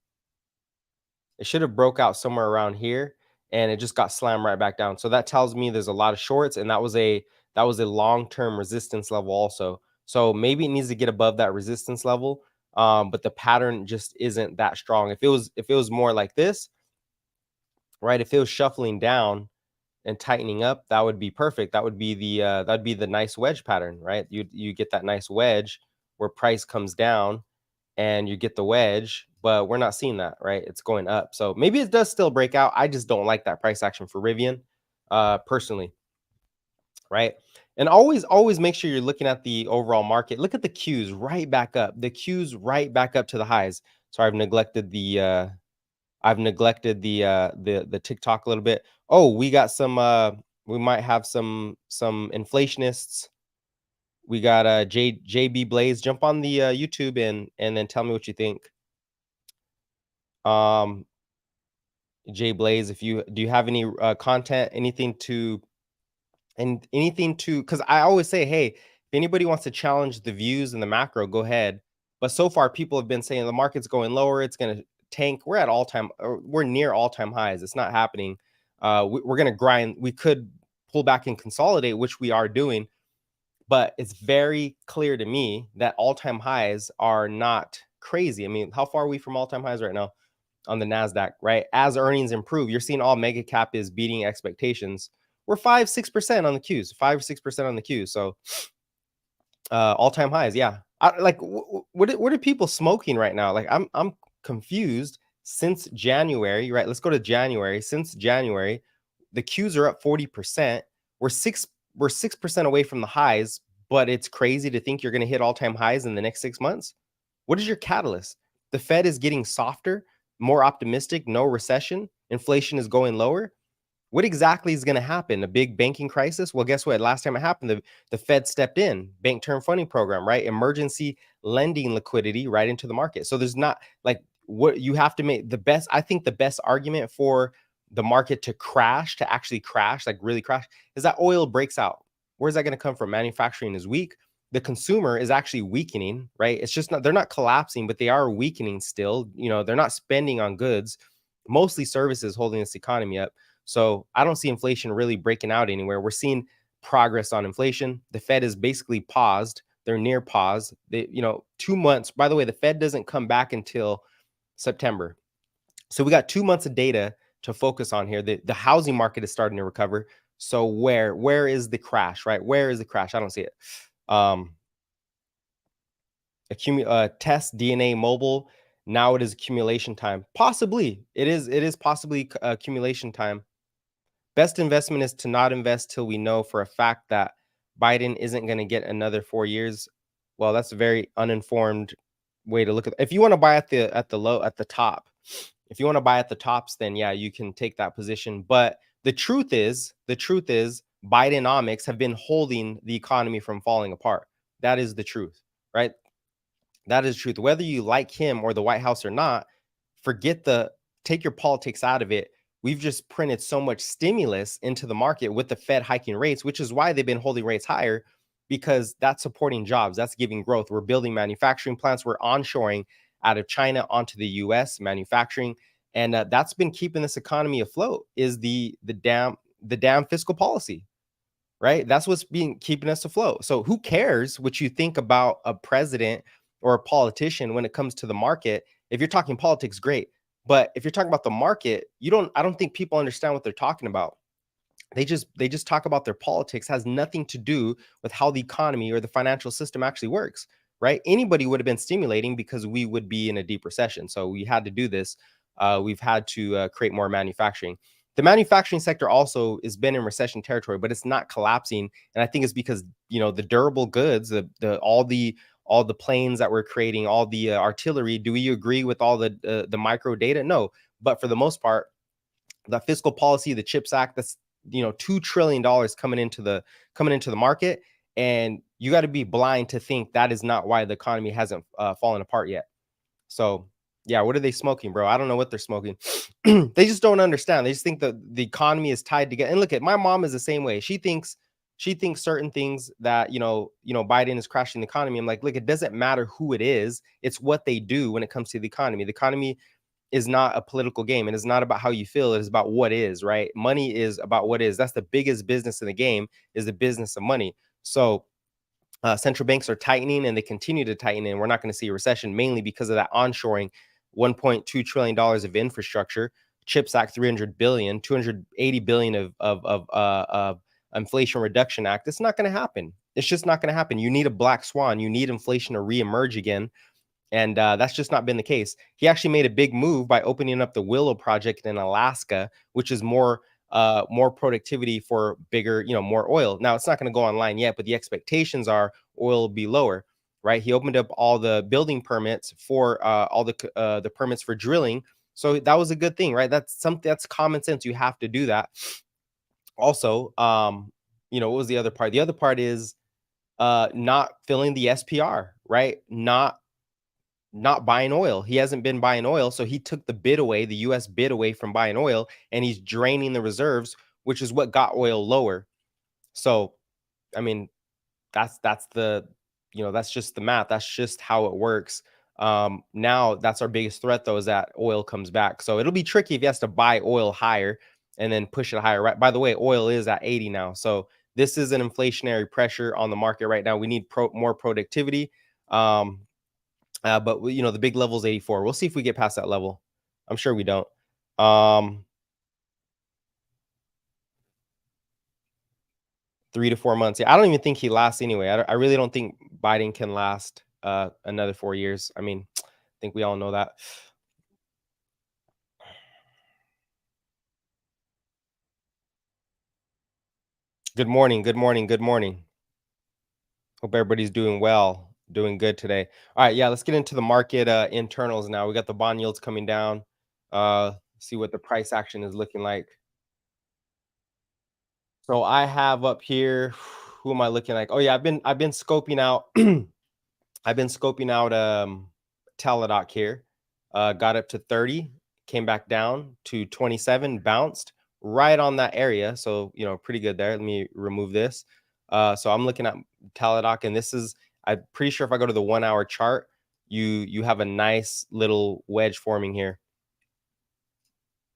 It should have broke out somewhere around here, and it just got slammed right back down. So that tells me there's a lot of shorts, and that was a long-term resistance level also. So maybe it needs to get above that resistance level. But the pattern just isn't that strong. If it was more like this, right? If it was shuffling down and tightening up, that would be perfect. That would be the nice wedge pattern, right? You get that nice wedge where price comes down and you get the wedge, but we're not seeing that, right? It's going up. So maybe it does still break out. I just don't like that price action for Rivian, personally, right? And always make sure you're looking at the overall market. Look at the Qs right back up. The Qs right back up to the highs. So I've neglected the TikTok a little bit. Oh, we got some we might have some inflationists. We got JB Blaze. Jump on the YouTube and then tell me what you think. J Blaze, do you have any content, anything to, because I always say, hey, if anybody wants to challenge the views and the macro, go ahead. But so far, people have been saying the market's going lower, it's going to tank. We're near all-time highs. It's not happening. We're going to grind. We could pull back and consolidate, which we are doing. But it's very clear to me that all-time highs are not crazy. I mean, how far are we from all-time highs right now on the Nasdaq, right? As earnings improve, you're seeing all mega cap is beating expectations. We're 5-6% on the Qs, 5-6% on the Qs. So all-time highs, yeah. What are people smoking right now? Like I'm confused. Since January, right? Let's go to January. Since January, the Qs are up 40%. We're 6% away from the highs, but it's crazy to think you're going to hit all-time highs in the next 6 months. What is your catalyst? The Fed is getting softer, more optimistic, no recession, inflation is going lower. What exactly is going to happen? A big banking crisis? Well, guess what? Last time it happened, the Fed stepped in, bank term funding program, right? Emergency lending liquidity right into the market. So there's not like what you have to make the best. I think the best argument for the market to crash, to actually crash, like really crash, is that oil breaks out. Where's that going to come from? Manufacturing is weak. The consumer is actually weakening, right? It's just not, they're not collapsing, but they are weakening still. You know, they're not spending on goods, mostly services holding this economy up. So I don't see inflation really breaking out anywhere. We're seeing progress on inflation. The Fed is basically paused. They're near pause. They, 2 months. By the way, the Fed doesn't come back until September. So we got 2 months of data to focus on here. The housing market is starting to recover. So where is the crash, right? Where is the crash? I don't see it. Test DNA mobile. Now it is accumulation time. Possibly. It is possibly accumulation time. Best investment is to not invest till we know for a fact that Biden isn't going to get another 4 years. Well, that's a very uninformed way to look at it. If you want to buy at the top, if you want to buy at the tops, then yeah, you can take that position. But the truth is, Bidenomics have been holding the economy from falling apart. That is the truth, right? That is the truth. Whether you like him or the White House or not, take your politics out of it. We've just printed so much stimulus into the market with the Fed hiking rates, which is why they've been holding rates higher, because that's supporting jobs. That's giving growth. We're building manufacturing plants. We're onshoring out of China onto the US manufacturing. And that's been keeping this economy afloat, is the damn fiscal policy, right? That's what's been keeping us afloat. So who cares what you think about a president or a politician when it comes to the market? If you're talking politics, great. But if you're talking about the market, I don't think people understand what they're talking about. They just talk about their politics. Has nothing to do with how the economy or the financial system actually works, right? Anybody would have been stimulating because we would be in a deep recession. So we had to do this. We've had to create more manufacturing. The manufacturing sector also has been in recession territory, but it's not collapsing. And I think it's because, the durable goods, all the planes that we're creating, all the artillery. Do we agree with all the micro data? No, but for the most part, the fiscal policy, the CHIPS Act, that's $2 trillion coming into the market, and you got to be blind to think that is not why the economy hasn't fallen apart yet. So yeah, what are they smoking, bro? I don't know what they're smoking. They just don't understand. They just think that the economy is tied together. And look at my mom is the same way. She thinks certain things that Biden is crashing the economy. I'm like, look, it doesn't matter who it is. It's what they do when it comes to the economy. The economy is not a political game. It is not about how you feel. It is about what is, right? Money is about what is. That's the biggest business in the game, is the business of money. So central banks are tightening, and they continue to tighten, and we're not going to see a recession, mainly because of that onshoring. $1.2 trillion of infrastructure, CHIPS Act, 300 billion, 280 billion of Inflation Reduction Act. It's not going to happen. It's just not going to happen. You need a black swan. You need inflation to reemerge again. And that's just not been the case. He actually made a big move by opening up the Willow project in Alaska, which is more productivity for bigger, more oil. Now, it's not going to go online yet, but the expectations are oil will be lower, right? He opened up all the building permits for all the permits for drilling. So that was a good thing, right? That's common sense. You have to do that. Also, what was the other part? The other part is not filling the SPR, right? Not buying oil. He hasn't been buying oil. So he took the US bid away from buying oil, and he's draining the reserves, which is what got oil lower. So, I mean, that's just the math. That's just how it works. Now that's our biggest threat, though, is that oil comes back. So it'll be tricky if he has to buy oil higher and then push it higher. Right. By the way, oil is at 80 now. So this is an inflationary pressure on the market right now. We need more productivity. But the big level is 84. We'll see if we get past that level. I'm sure we don't. 3 to 4 months. Yeah, I don't even think he lasts anyway. I really don't think Biden can last another 4 years. I mean, I think we all know that. Good morning. Good morning. Good morning. Hope everybody's doing well, doing good today. All right, yeah, let's get into the market internals now. We got the bond yields coming down. See what the price action is looking like. So I have up here, who am I looking like? Oh yeah, I've been scoping out I've been scoping out Teladoc here. Got up to 30, came back down to 27, bounced right on that area. So, pretty good there. Let me remove this. So I'm looking at Teladoc, and this is, I'm pretty sure if I go to the 1 hour chart, you have a nice little wedge forming here,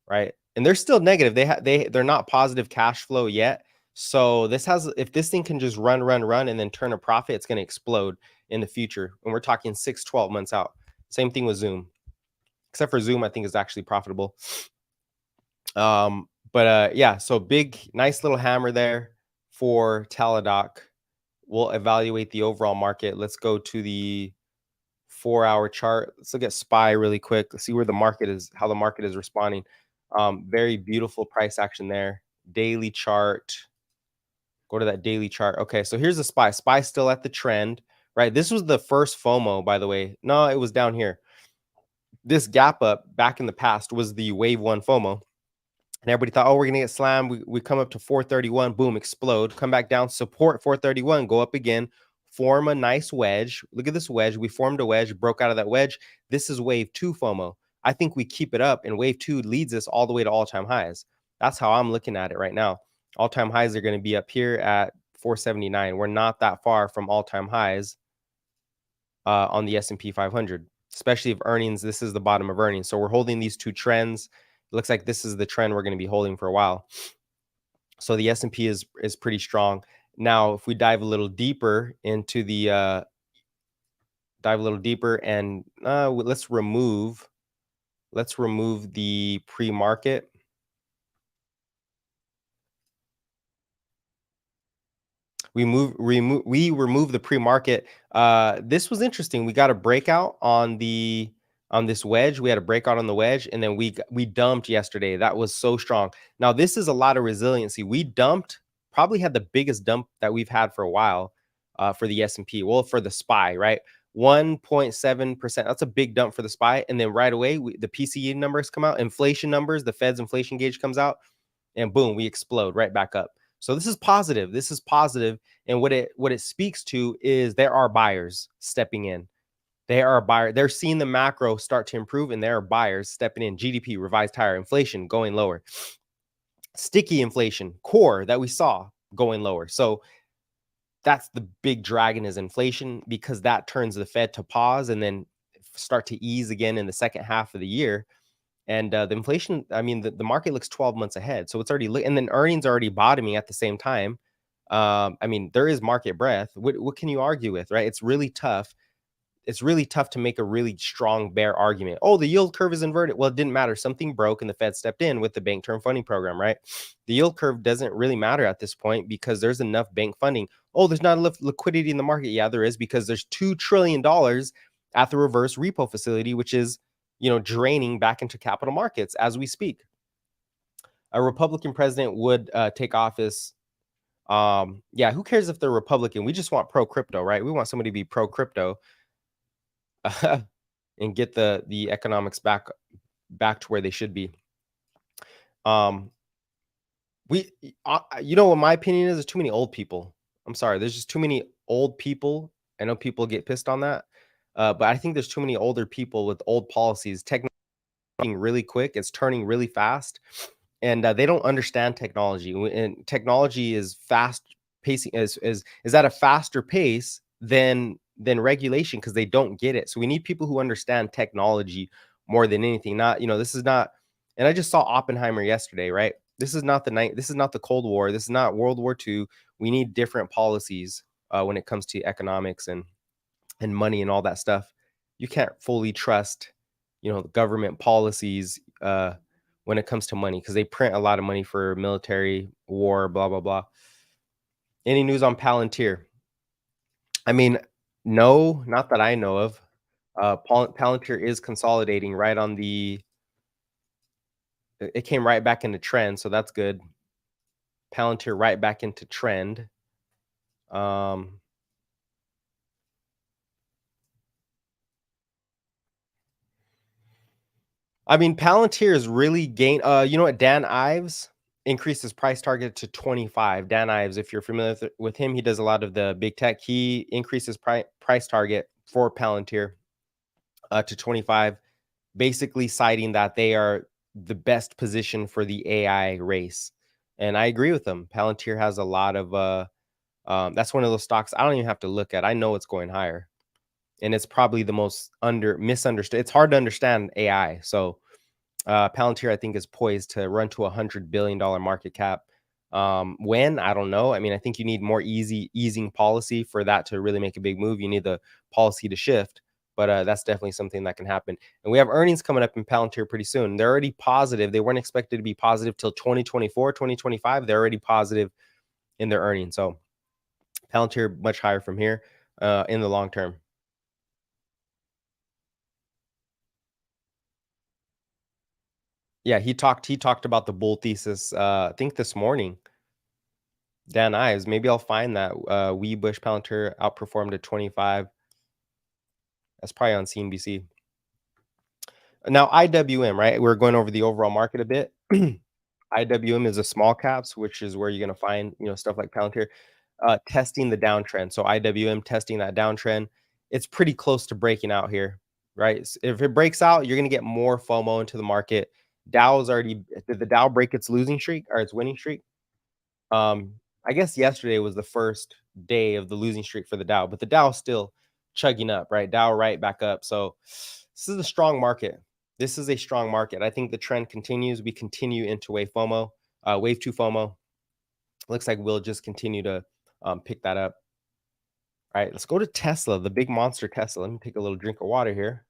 right? And they're still negative. They're not positive cash flow yet. So if this thing can just run, and then turn a profit, it's going to explode in the future. And we're talking 6, 12 months out. Same thing with Zoom, except for Zoom, I think is actually profitable. Yeah, so nice little hammer there for Teladoc. We'll evaluate the overall market. Let's go to the 4 hour chart. Let's look at SPY really quick. Let's see how the market is responding. Very beautiful price action there. Daily chart. Go to that daily chart. Okay, so here's the SPY. SPY still at the trend, right? This was the first FOMO, by the way. No, it was down here. This gap up back in the past was the wave one FOMO. And everybody thought, oh, we're going to get slammed. We come up to 431, boom, explode, come back down, support 431, go up again, form a nice wedge. Look at this wedge. We formed a wedge, broke out of that wedge. This is wave two FOMO. I think we keep it up, and wave two leads us all the way to all-time highs. That's how I'm looking at it right now. All-time highs are going to be up here at 479. We're not that far from all-time highs on the S&P 500, especially if earnings, this is the bottom of earnings. So we're holding these two trends. It looks like this is the trend we're going to be holding for a while. So the S&P is pretty strong. Now, if we dive a little deeper into the and let's remove the pre-market. We remove the pre-market. This was interesting. We got a breakout on this wedge. We had a breakout on the wedge, and then we dumped yesterday. That was so strong. Now this is a lot of resiliency. We dumped, probably had the biggest dump that we've had for a while for the S&P. Well, for the SPY, right? 1.7%. That's a big dump for the SPY. And then right away, the PCE numbers come out, inflation numbers, the Fed's inflation gauge comes out, and boom, we explode right back up. So this is positive. This is positive. And what it speaks to is there are buyers stepping in. They are a buyer. They're seeing the macro start to improve, and there are buyers stepping in. GDP revised higher, inflation going lower, sticky inflation, core that we saw going lower. So that's the big dragon is inflation, because that turns the Fed to pause and then start to ease again in the second half of the year. And the inflation, I mean, the market looks 12 months ahead. So it's already, and then earnings are already bottoming at the same time. I mean, there is market breadth. What can you argue with, right? It's really tough. It's really tough to make a really strong bear argument. Oh, the yield curve is inverted. Well, it didn't matter. Something broke and the Fed stepped in with the bank term funding program, right? The yield curve doesn't really matter at this point because there's enough bank funding. Oh, there's not enough liquidity in the market. Yeah, there is, because there's $2 trillion at the reverse repo facility, which is, draining back into capital markets as we speak. A Republican president would take office. Yeah, who cares if they're Republican? We just want pro crypto, right? We want somebody to be pro crypto and get the economics back to where they should be. What my opinion is, there's too many old people. I'm sorry, there's just too many old people. I know people get pissed on that, but I think there's too many older people with old policies. Technology really quick, it's turning really fast, and they don't understand technology. And technology is fast pacing, is at a faster pace than regulation, because they don't get it. So we need people who understand technology more than anything. Not, this is not, and I just saw Oppenheimer yesterday, right? This is not the Cold War. This is not World War II. We need different policies when it comes to economics and money and all that stuff. You can't fully trust, government policies when it comes to money, because they print a lot of money for military, war, blah, blah, blah. Any news on Palantir? I mean, no, not that I know of. Palantir is consolidating right on it came right back into trend, so that's good. Palantir right back into trend. I mean, Palantir is really you know what? Dan Ives increased his price target to 25. Dan Ives, if you're familiar with him, he does a lot of the big tech. He increased his price target for Palantir to 25, basically citing that they are the best position for the AI race. And I agree with them. Palantir has a lot of that's one of those stocks I don't even have to look at. I know it's going higher. And it's probably the most misunderstood. It's hard to understand AI. So Palantir, I think, is poised to run to $100 billion market cap. When? I don't know. I mean, I think you need more easing policy for that to really make a big move. You need the policy to shift, but that's definitely something that can happen. And we have earnings coming up in Palantir pretty soon. They're already positive. They weren't expected to be positive till 2024, 2025. They're already positive in their earnings. So Palantir much higher from here in the long term. Yeah, he talked about the bull thesis, I think this morning. Dan Ives. Maybe I'll find that. Wee Bush Palantir outperformed at 25. That's probably on CNBC. Now, IWM, right? We're going over the overall market a bit. IWM is a small caps, which is where you're going to find, stuff like Palantir, testing the downtrend. So IWM testing that downtrend. It's pretty close to breaking out here, right? If it breaks out, you're going to get more FOMO into the market. Did the Dow break its losing streak or its winning streak? I guess yesterday was the first day of the losing streak for the Dow, but the Dow is still chugging up, right? Dow right back up. So this is a strong market. This is a strong market. I think the trend continues. We continue into wave two FOMO. Looks like we'll just continue to pick that up. All right, let's go to Tesla, the big monster Tesla. Let me take a little drink of water here.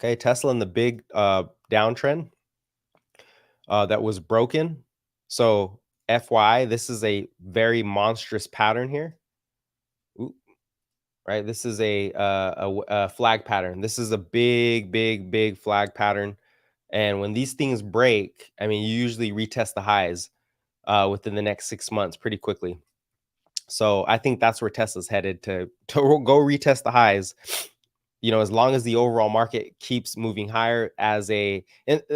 Okay, Tesla in the big downtrend that was broken. So FYI, this is a very monstrous pattern here. Ooh, right, this is a flag pattern. This is a big flag pattern. And when these things break, I mean, you usually retest the highs within the next 6 months pretty quickly. So I think that's where Tesla's headed to go retest the highs. As long as the overall market keeps moving higher and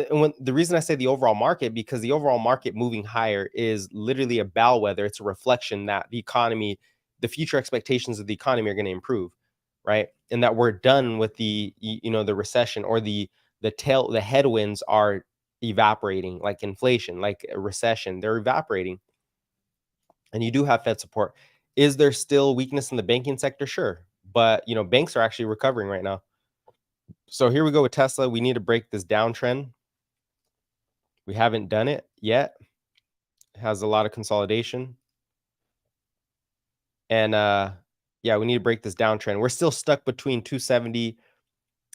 when the reason I say the overall market, because the overall market moving higher is literally a bellwether. It's a reflection that the future expectations of the economy are going to improve, right? And that we're done with the recession, or the headwinds are evaporating, like inflation, like a recession, they're evaporating. And you do have Fed support. Is there still weakness in the banking sector? Sure. But, banks are actually recovering right now. So here we go with Tesla. We need to break this downtrend. We haven't done it yet. It has a lot of consolidation. And yeah, we need to break this downtrend. We're still stuck between 270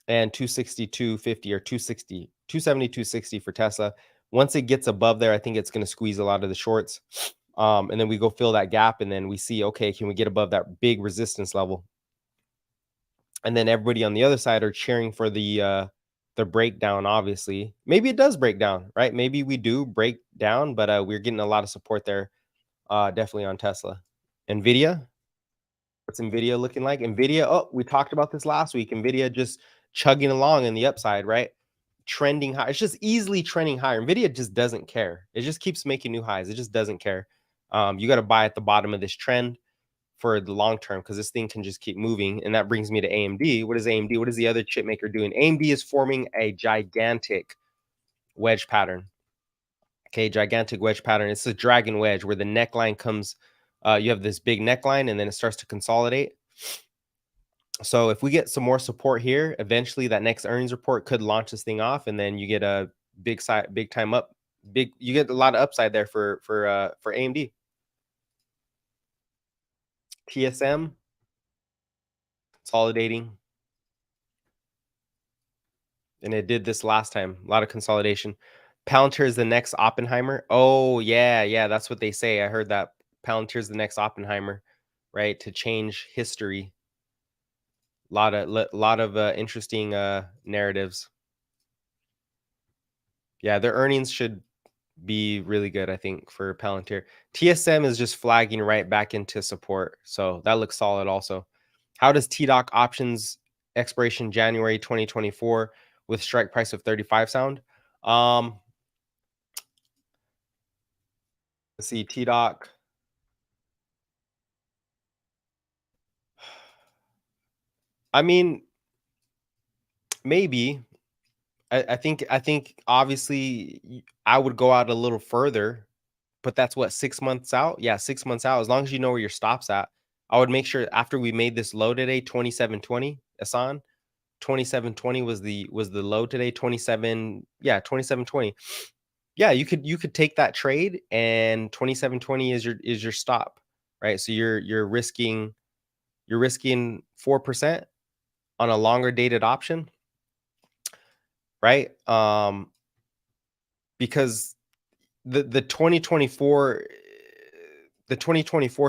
and 262.50, or 270, 260 for Tesla. Once it gets above there, I think it's going to squeeze a lot of the shorts. And then we go fill that gap, and then we see, okay, can we get above that big resistance level? And then everybody on the other side are cheering for the breakdown. Obviously, maybe it does break down, right? Maybe we do break down, but we're getting a lot of support there, definitely on Tesla. Nvidia, what's Nvidia looking like? Nvidia, oh, we talked about this last week. Nvidia just chugging along in the upside, right? Trending high. It's just easily trending higher. Nvidia just doesn't care. It just keeps making new highs. It just doesn't care. You got to buy at the bottom of this trend for the long term, because this thing can just keep moving. And that brings me to AMD. What is AMD? What is the other chip maker doing? AMD is forming a gigantic wedge pattern. Okay, gigantic wedge pattern. It's a dragon wedge where the neckline comes, you have this big neckline, and then it starts to consolidate. So if we get some more support here, eventually that next earnings report could launch this thing off, and then you get a big time up. You get a lot of upside there for AMD. TSM consolidating, and it did this last time. A lot of consolidation. Palantir is the next Oppenheimer. Oh yeah, that's what they say. I heard that Palantir is the next Oppenheimer, right? To change history. A lot of interesting narratives. Yeah, their earnings should be really good, I think, for Palantir. TSM is just flagging right back into support, so that looks solid also. How does TDOC options expiration January 2024 with strike price of 35 sound? Let's see, TDOC. I mean, maybe. I think obviously I would go out a little further, but that's what, 6 months out? Yeah, 6 months out. As long as you know where your stop's at. I would make sure after we made this low today, 2720, Asan, 2720 was the low today, 27, yeah, 2720. Yeah, you could take that trade, and 2720 is your stop, right? So you're risking 4% on a longer dated option, right? Because the 2024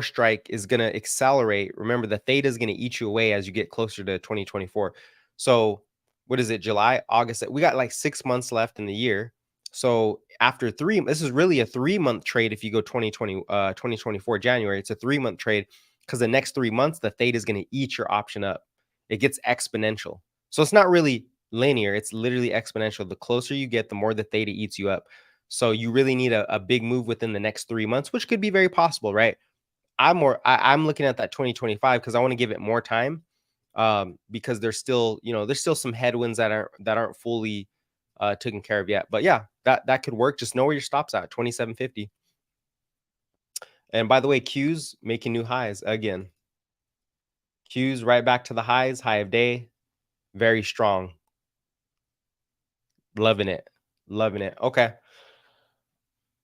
strike is going to accelerate. Remember, the theta is going to eat you away as you get closer to 2024. So what is it, July, August? We got like 6 months left in the year. So after this is really a 3-month trade. If you go 2024 January, it's a 3-month trade, because the next 3 months the theta is going to eat your option up. It gets exponential. So it's not really linear, it's literally exponential. The closer you get, the more the theta eats you up. So you really need a big move within the next 3 months, which could be very possible, right? I'm looking at that 2025 because I want to give it more time, because there's still some headwinds that aren't fully taken care of yet. But yeah, that could work. Just know where your stops at, 2750. And by the way, Q's making new highs again. Q's right back to the highs, high of day, very strong. Loving it. Loving it. Okay.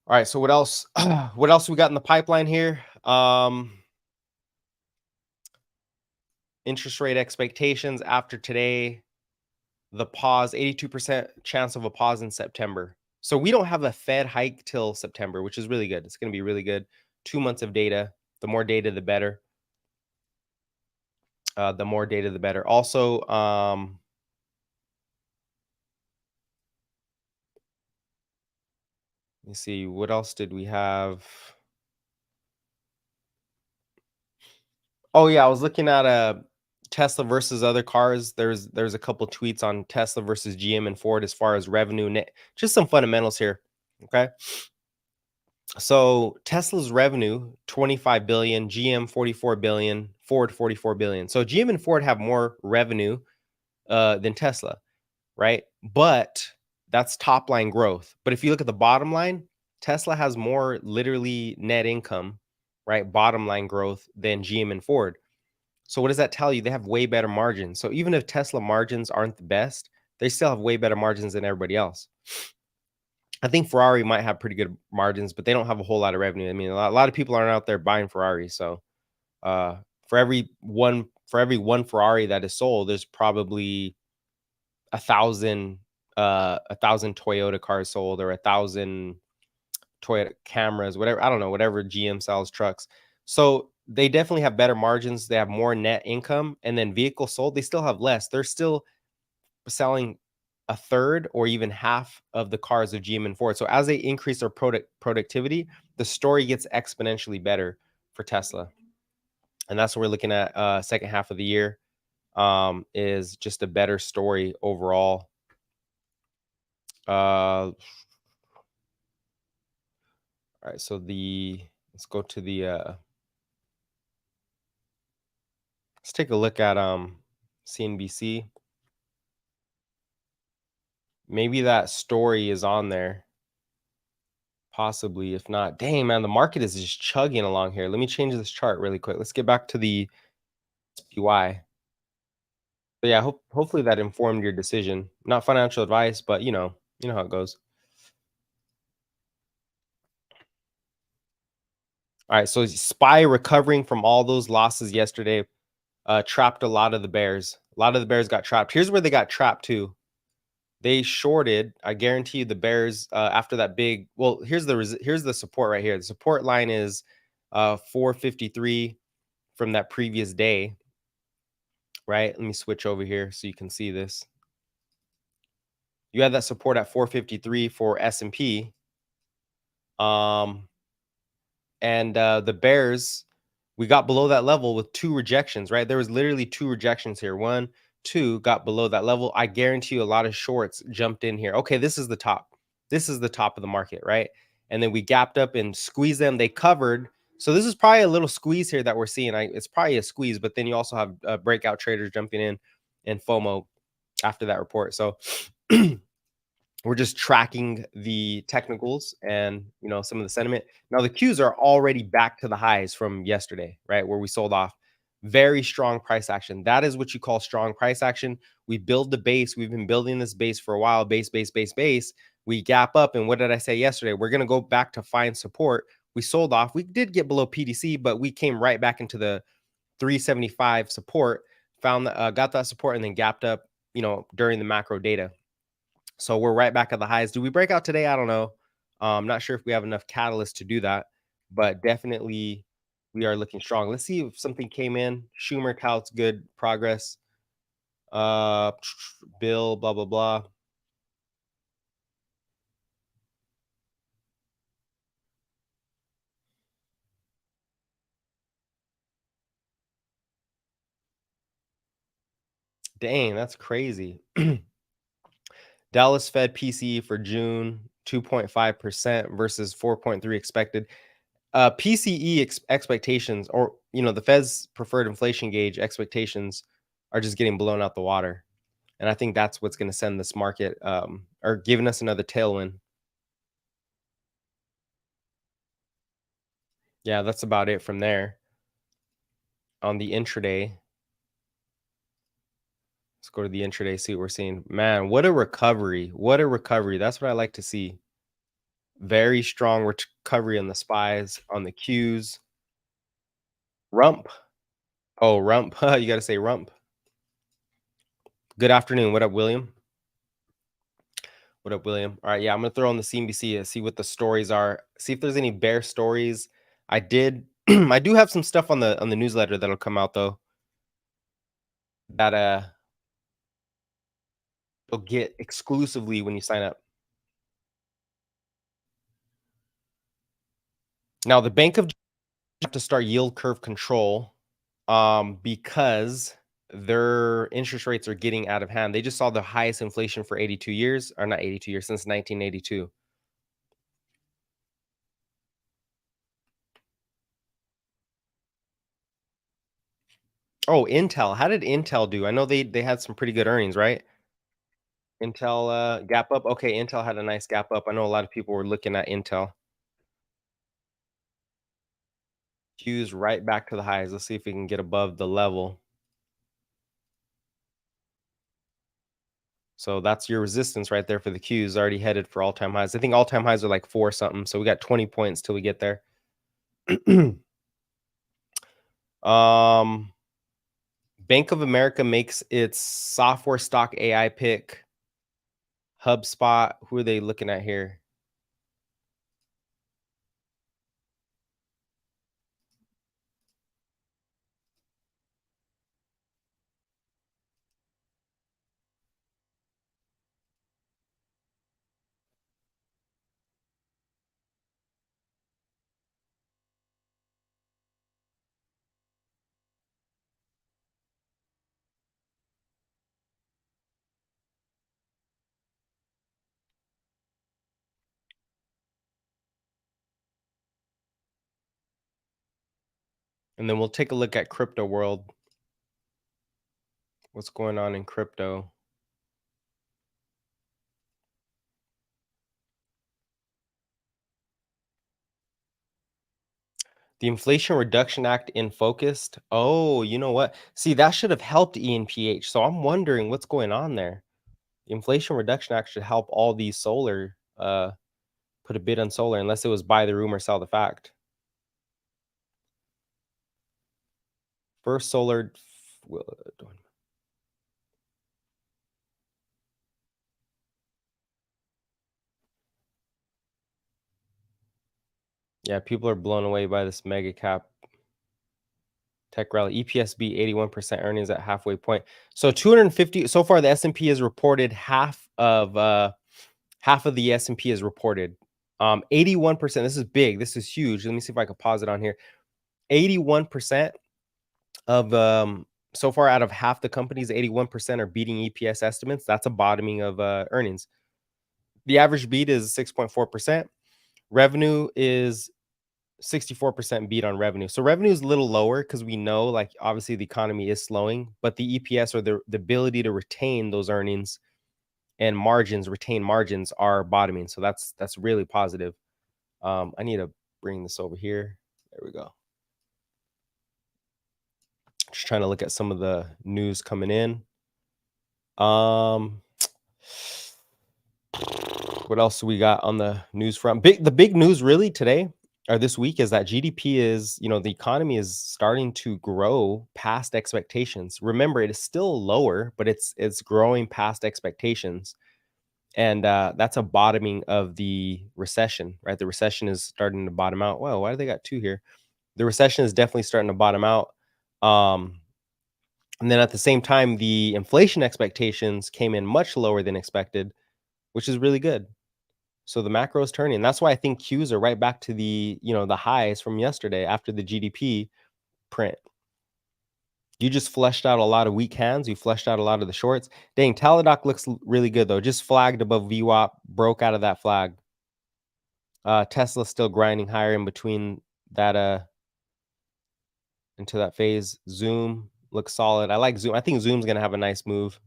All right, so what else? What else we got in the pipeline here? Interest rate expectations after today, the pause, 82% chance of a pause in September. So we don't have a Fed hike till September, which is really good. It's going to be really good. 2 months of data. The more data, the better. The more data, the better. Also, let me see, what else did we have? Oh yeah, I was looking at Tesla versus other cars. There's a couple tweets on Tesla versus GM and Ford as far as revenue, net, just some fundamentals here. Okay. So Tesla's revenue 25 billion, GM 44 billion, Ford 44 billion. So GM and Ford have more revenue than Tesla, right? But that's top line growth. But if you look at the bottom line, Tesla has more literally net income, right? Bottom line growth than GM and Ford. So what does that tell you? They have way better margins. So even if Tesla margins aren't the best, they still have way better margins than everybody else. I think Ferrari might have pretty good margins, but they don't have a whole lot of revenue. I mean, a lot of people aren't out there buying Ferraris. So uh, for every one Ferrari that is sold, there's probably 1,000 Toyota cars sold, or 1,000 Toyota Camrys, whatever. I don't know, whatever GM sells trucks. So they definitely have better margins. They have more net income, and then vehicles sold, they still have less. They're still selling a third or even half of the cars of GM and Ford. So as they increase their productivity, the story gets exponentially better for Tesla. And that's what we're looking at second half of the year, is just a better story overall. All right, so let's go to let's take a look at CNBC. Maybe that story is on there. Possibly. If not, dang man, the market is just chugging along here. Let me change this chart really quick. Let's get back to the SPY. But yeah, hopefully that informed your decision. Not financial advice, but you know how it goes. All right, so SPY recovering from all those losses yesterday, trapped a lot of the bears. A lot of the bears got trapped. Here's where they got trapped too. They shorted. I guarantee you, the bears after that big. Well, here's the support right here. The support line is 453 from that previous day. Right. Let me switch over here so you can see this. You had that support at 453 for S&P. And the bears We got below that level with 2 rejections, right? There was literally 2 rejections here. 1, 2 got below that level. I guarantee you a lot of shorts jumped in here. Okay, this is the top. This is the top of the market, right? And then we gapped up and squeezed them. They covered. So this is probably a little squeeze here that we're seeing. It's probably a squeeze, but then you also have breakout traders jumping in and FOMO after that report. So we're just tracking the technicals and some of the sentiment. Now the Qs are already back to the highs from yesterday, right, where we sold off. Very strong price action. That is what you call strong price action. We build the base. We've been building this base for a while. Base, base, base, base. We gap up, and what did I say yesterday? We're going to go back to find support. We sold off. We did get below PDC, but we came right back into the 375 support. Found that, got that support, and then gapped up during the macro data. So we're right back at the highs. Do we break out today? I don't know. I'm not sure if we have enough catalyst to do that, but definitely we are looking strong. Let's see if something came in. Schumer touts good progress. Bill, blah, blah, blah. Dang, that's crazy. Dallas Fed PCE for June, 2.5% versus 4.3 expected. PCE expectations, or the Fed's preferred inflation gauge expectations, are just getting blown out the water, and I think that's what's going to send this market, or giving us another tailwind. Yeah, that's about it from there. On the intraday, let's go to the intraday, see what we're seeing. Man, what a recovery! What a recovery! That's what I like to see. Very strong recovery on the SPYs, on the Qs. Rump. Oh, rump. You got to say rump. Good afternoon. What up, William? What up, William? All right, yeah, I'm gonna throw on the CNBC and see what the stories are. See if there's any bear stories. I did. I do have some stuff on the newsletter that'll come out though. That you'll get exclusively when you sign up. Now, the Bank of have to start yield curve control, because their interest rates are getting out of hand. They just saw the highest inflation for 82 years, or not 82 years, since 1982. Oh, Intel. How did Intel do? I know they had some pretty good earnings, right? Intel gap up. Okay, Intel had a nice gap up. I know a lot of people were looking at Intel. Q's right back to the highs. Let's see if we can get above the level. So that's your resistance right there for the Qs, already headed for all-time highs. I think all-time highs are like 4 something. So we got 20 points till we get there. Bank of America makes its software stock AI pick. HubSpot, who are they looking at here? And then we'll take a look at crypto world. What's going on in crypto? The Inflation Reduction Act in focused. Oh, you know what? See, that should have helped ENPH. So I'm wondering what's going on there. The Inflation Reduction Act should help all these solar put a bid on solar, unless it was buy the rumor, sell the fact. First solar. Yeah, people are blown away by this mega cap tech rally. EPS beat 81% earnings at halfway point. So 250 so far. The S&P has reported half of the S&P is reported. 81%. This is big. This is huge. Let me see if I can pause it on here. 81% of so far out of half the companies, 81% are beating EPS estimates. That's a bottoming of earnings. The average beat is 6.4%. Revenue is 64% beat on revenue. So revenue is a little lower because we know, like, obviously the economy is slowing, but the EPS, or the ability to retain those earnings and retain margins, are bottoming. So that's really positive. I need to bring this over here. There we go. Just trying to look at some of the news coming in. What else do we got on the news front? The big news really today, or this week, is that GDP is, the economy is starting to grow past expectations. Remember, it is still lower, but it's growing past expectations. And that's a bottoming of the recession, right? The recession is starting to bottom out. Wow, why do they got two here? The recession is definitely starting to bottom out. And then at the same time, the inflation expectations came in much lower than expected, which is really good. So the macro is turning. That's why I think Qs are right back to the highs from yesterday after the GDP print. You just fleshed out a lot of weak hands. You fleshed out a lot of the shorts. Dang, Teladoc looks really good though. Just flagged above VWAP, broke out of that flag. Tesla's still grinding higher in between that into that phase. Zoom looks solid. I like Zoom. I think Zoom's gonna have a nice move.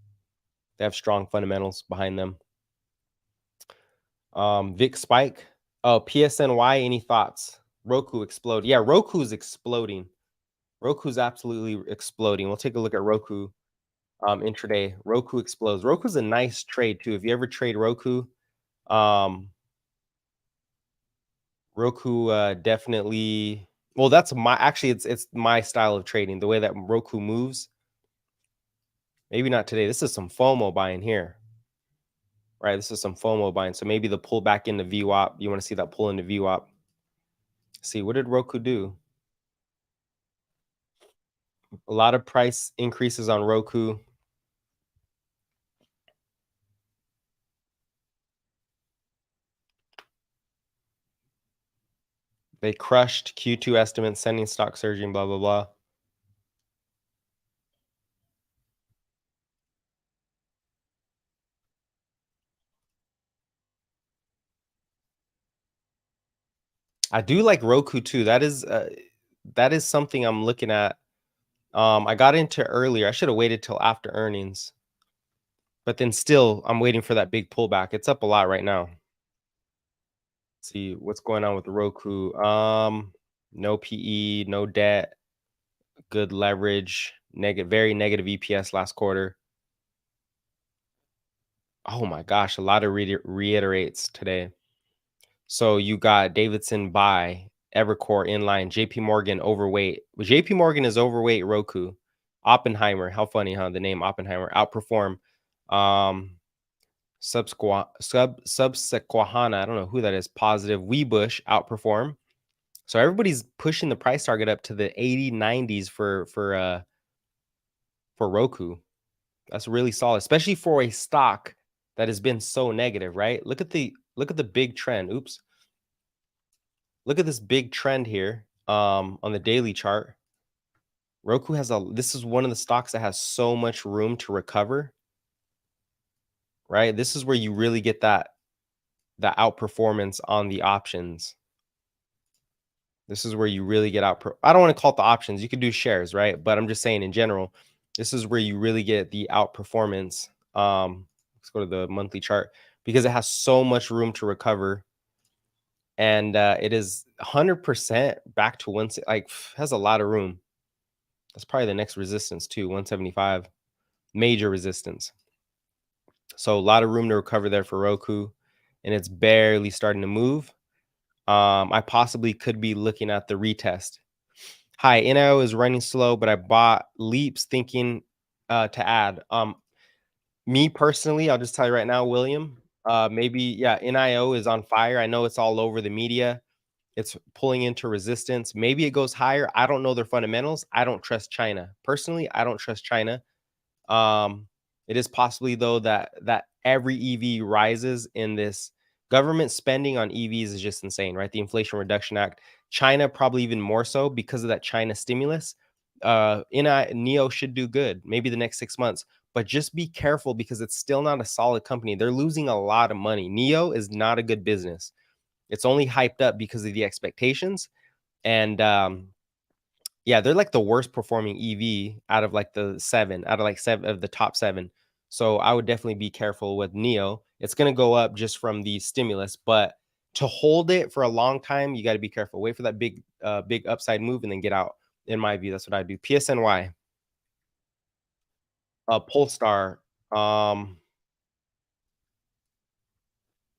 They have strong fundamentals behind them. Vic spike. Oh, PSNY. Any thoughts? Roku explode. Yeah, Roku's exploding. Roku's absolutely exploding. We'll take a look at Roku intraday. Roku explodes. Roku's a nice trade too. If you ever trade Roku, Roku definitely. Well, that's it's my style of trading. The way that Roku moves. Maybe not today. This is some FOMO buying here. Right, this is some FOMO buying. So maybe the pull back into VWAP. You want to see that pull into VWAP. See, what did Roku do? A lot of price increases on Roku. They crushed Q2 estimates, sending stock surging, blah, blah, blah. I do like Roku too. That is something I'm looking at. I got into earlier. I should have waited till after earnings. But then still, I'm waiting for that big pullback. It's up a lot right now. Let's see what's going on with the Roku. No PE, no debt, good leverage, very negative EPS last quarter. Oh my gosh, a lot of reiterates today. So you got Davidson buy, Evercore inline, JP Morgan overweight. JP Morgan is overweight Roku. Oppenheimer, how funny, huh? The name Oppenheimer. Outperform. Subsequahana, I don't know who that is. Positive. Webush outperform. So everybody's pushing the price target up to the 80, 90s for Roku. That's really solid, especially for a stock that has been so negative, right? Look at the big trend. Oops. Look at this big trend here on the daily chart. Roku this is one of the stocks that has so much room to recover, right? This is where you really get that outperformance on the options. This is where you really get I don't want to call it the options. You could do shares, right? But I'm just saying in general, this is where you really get the outperformance. Let's go to the monthly chart because it has so much room to recover. And it is 100% back to has a lot of room. That's probably the next resistance too, 175, major resistance. So a lot of room to recover there for Roku, and it's barely starting to move. I possibly could be looking at the retest. Hi, NIO is running slow, but I bought Leaps thinking to add. Me personally, I'll just tell you right now, William, NIO is on fire. I know it's all over the media. It's pulling into resistance. Maybe it goes higher. I don't know their fundamentals. I don't trust China. Personally, I don't trust China. It is possibly, though, that every EV rises in this government spending on EVs is just insane, right? The Inflation Reduction Act China probably even more so because of that China stimulus. Neo should do good, maybe the next 6 months, but just be careful because it's still not a solid company. They're losing a lot of money. Neo is not a good business. It's only hyped up because of the expectations. And yeah, they're like the worst performing EV out of like the seven, out of like seven of the top seven. So I would definitely be careful with Neo. It's going to go up just from the stimulus, but to hold it for a long time, you got to be careful. Wait for that big upside move and then get out. In my view, that's what I do. PSNY, Polestar. Um,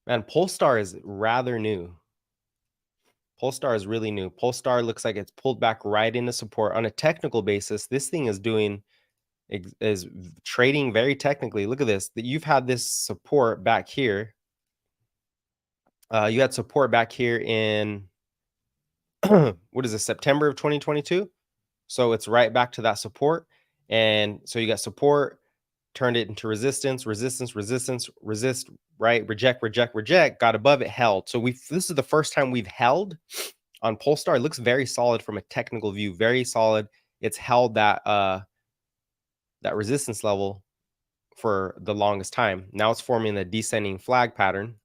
Man, Polestar is rather new. Polestar is really new. Polestar looks like it's pulled back right into support on a technical basis. This thing is doing is trading very technically. Look at this. That you've had this support back here. You had support back here in what is it, September of 2022? So it's right back to that support. And so you got support, turned it into resistance, resistance, resistance, resist, right? Reject, reject, reject, got above it, held. So this is the first time we've held on Polestar. It looks very solid from a technical view, very solid. It's held that resistance level for the longest time. Now it's forming a descending flag pattern,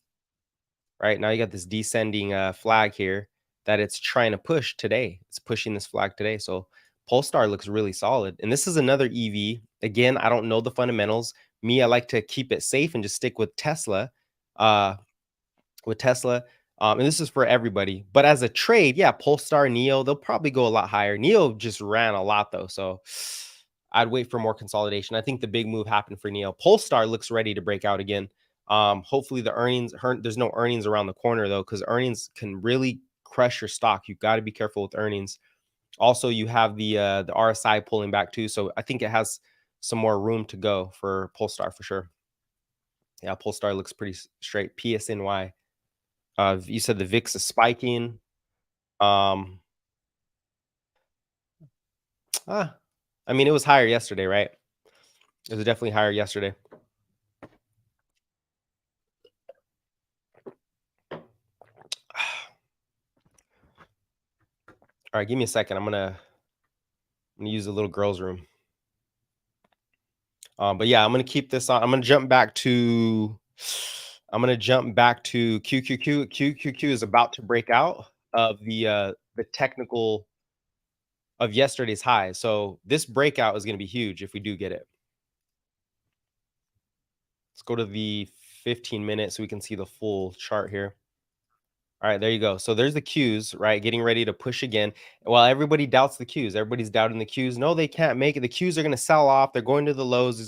right? Now you got this descending flag here that it's trying to push today. It's pushing this flag today. So Polestar looks really solid. And this is another EV. Again, I don't know the fundamentals. Me, I like to keep it safe and just stick with Tesla. Uh, with Tesla. And this is for everybody. But as a trade, yeah, Polestar, Neo, they'll probably go a lot higher. Neo just ran a lot though. So I'd wait for more consolidation. I think the big move happened for Neo. Polestar looks ready to break out again. Hopefully the there's no earnings around the corner though, because earnings can really crush your stock. You've got to be careful with earnings. Also, you have the RSI pulling back too. So I think it has some more room to go for Polestar for sure. Yeah, Polestar looks pretty straight. PSNY. You said the VIX is spiking. Um, I mean, it was higher yesterday, right? It was definitely higher yesterday. All right, give me a second. I'm gonna use the little girl's room. But yeah, I'm gonna keep this on. I'm gonna jump back to QQQ. QQQ is about to break out of the technical of yesterday's high. So this breakout is gonna be huge if we do get it. Let's go to the 15 minutes so we can see the full chart here. All right, there you go. So there's the Qs, right? Getting ready to push again. While everybody doubts the Qs, everybody's doubting the Qs. No, they can't make it. The Qs are going to sell off. They're going to the lows.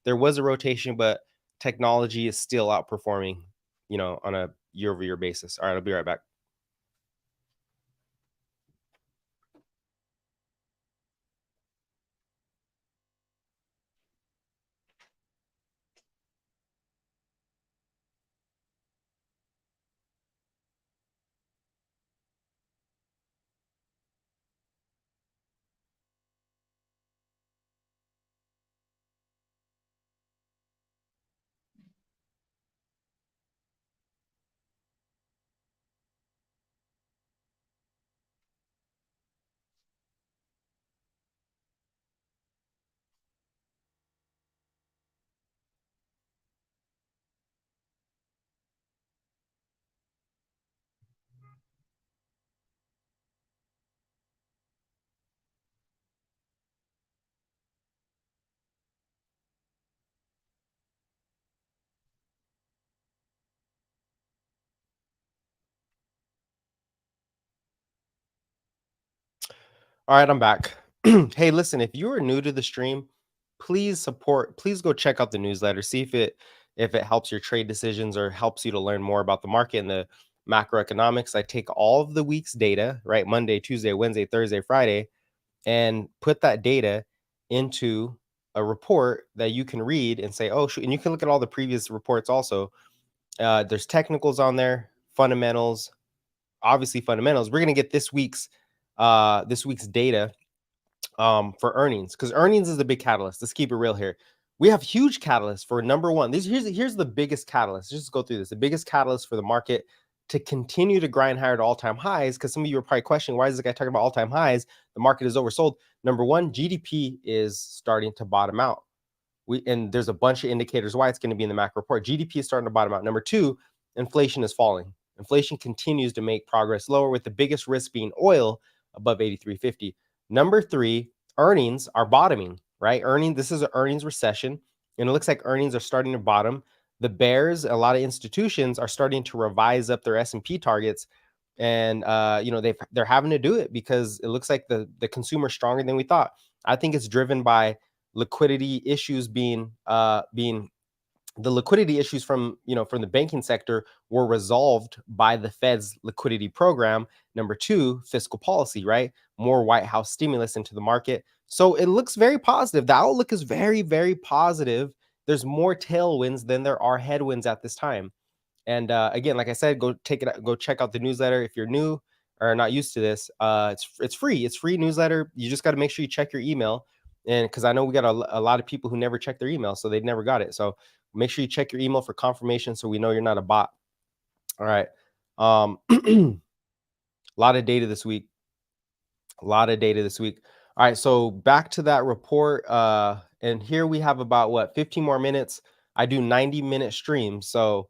There was a rotation, but technology is still outperforming, on a year-over-year basis. All right, I'll be right back. All right, I'm back. Hey, listen, if you are new to the stream, please go check out the newsletter. See if it helps your trade decisions or helps you to learn more about the market and the macroeconomics. I take all of the week's data, right? Monday, Tuesday, Wednesday, Thursday, Friday, and put that data into a report that you can read and say, oh, shoot. And you can look at all the previous reports also. There's technicals on there, fundamentals, obviously fundamentals. We're going to get this week's data for earnings, because earnings is the big catalyst. Let's keep it real here. We have huge catalysts for number one. Here's the biggest catalyst. Just go through this. The biggest catalyst for the market to continue to grind higher to all-time highs, because some of you are probably questioning, why is this guy talking about all-time highs? The market is oversold. Number one, GDP is starting to bottom out. And there's a bunch of indicators why it's going to be in the macro report. GDP is starting to bottom out. Number two, inflation is falling. Inflation continues to make progress lower, with the biggest risk being oil above 83.50. Number three, earnings are bottoming, right? This is an earnings recession, and it looks like earnings are starting to bottom. The bears, a lot of institutions are starting to revise up their S&P targets, and they're having to do it because it looks like the consumer's stronger than we thought. I think it's driven by liquidity issues being the liquidity issues from the banking sector were resolved by the Fed's liquidity program. Number two, fiscal policy, right? More White House stimulus into the market. So it looks very positive. The outlook is very, very positive. There's more tailwinds than there are headwinds at this time. And again, like I said, go check out the newsletter if you're new or not used to this. It's free. It's free newsletter. You just got to make sure you check your email. And because I know we got a lot of people who never check their email, so they never got it. So make sure you check your email for confirmation, so we know you're not a bot. All right. A lot of data this week. All right. So back to that report. And here we have about 15 more minutes. I do 90-minute streams. So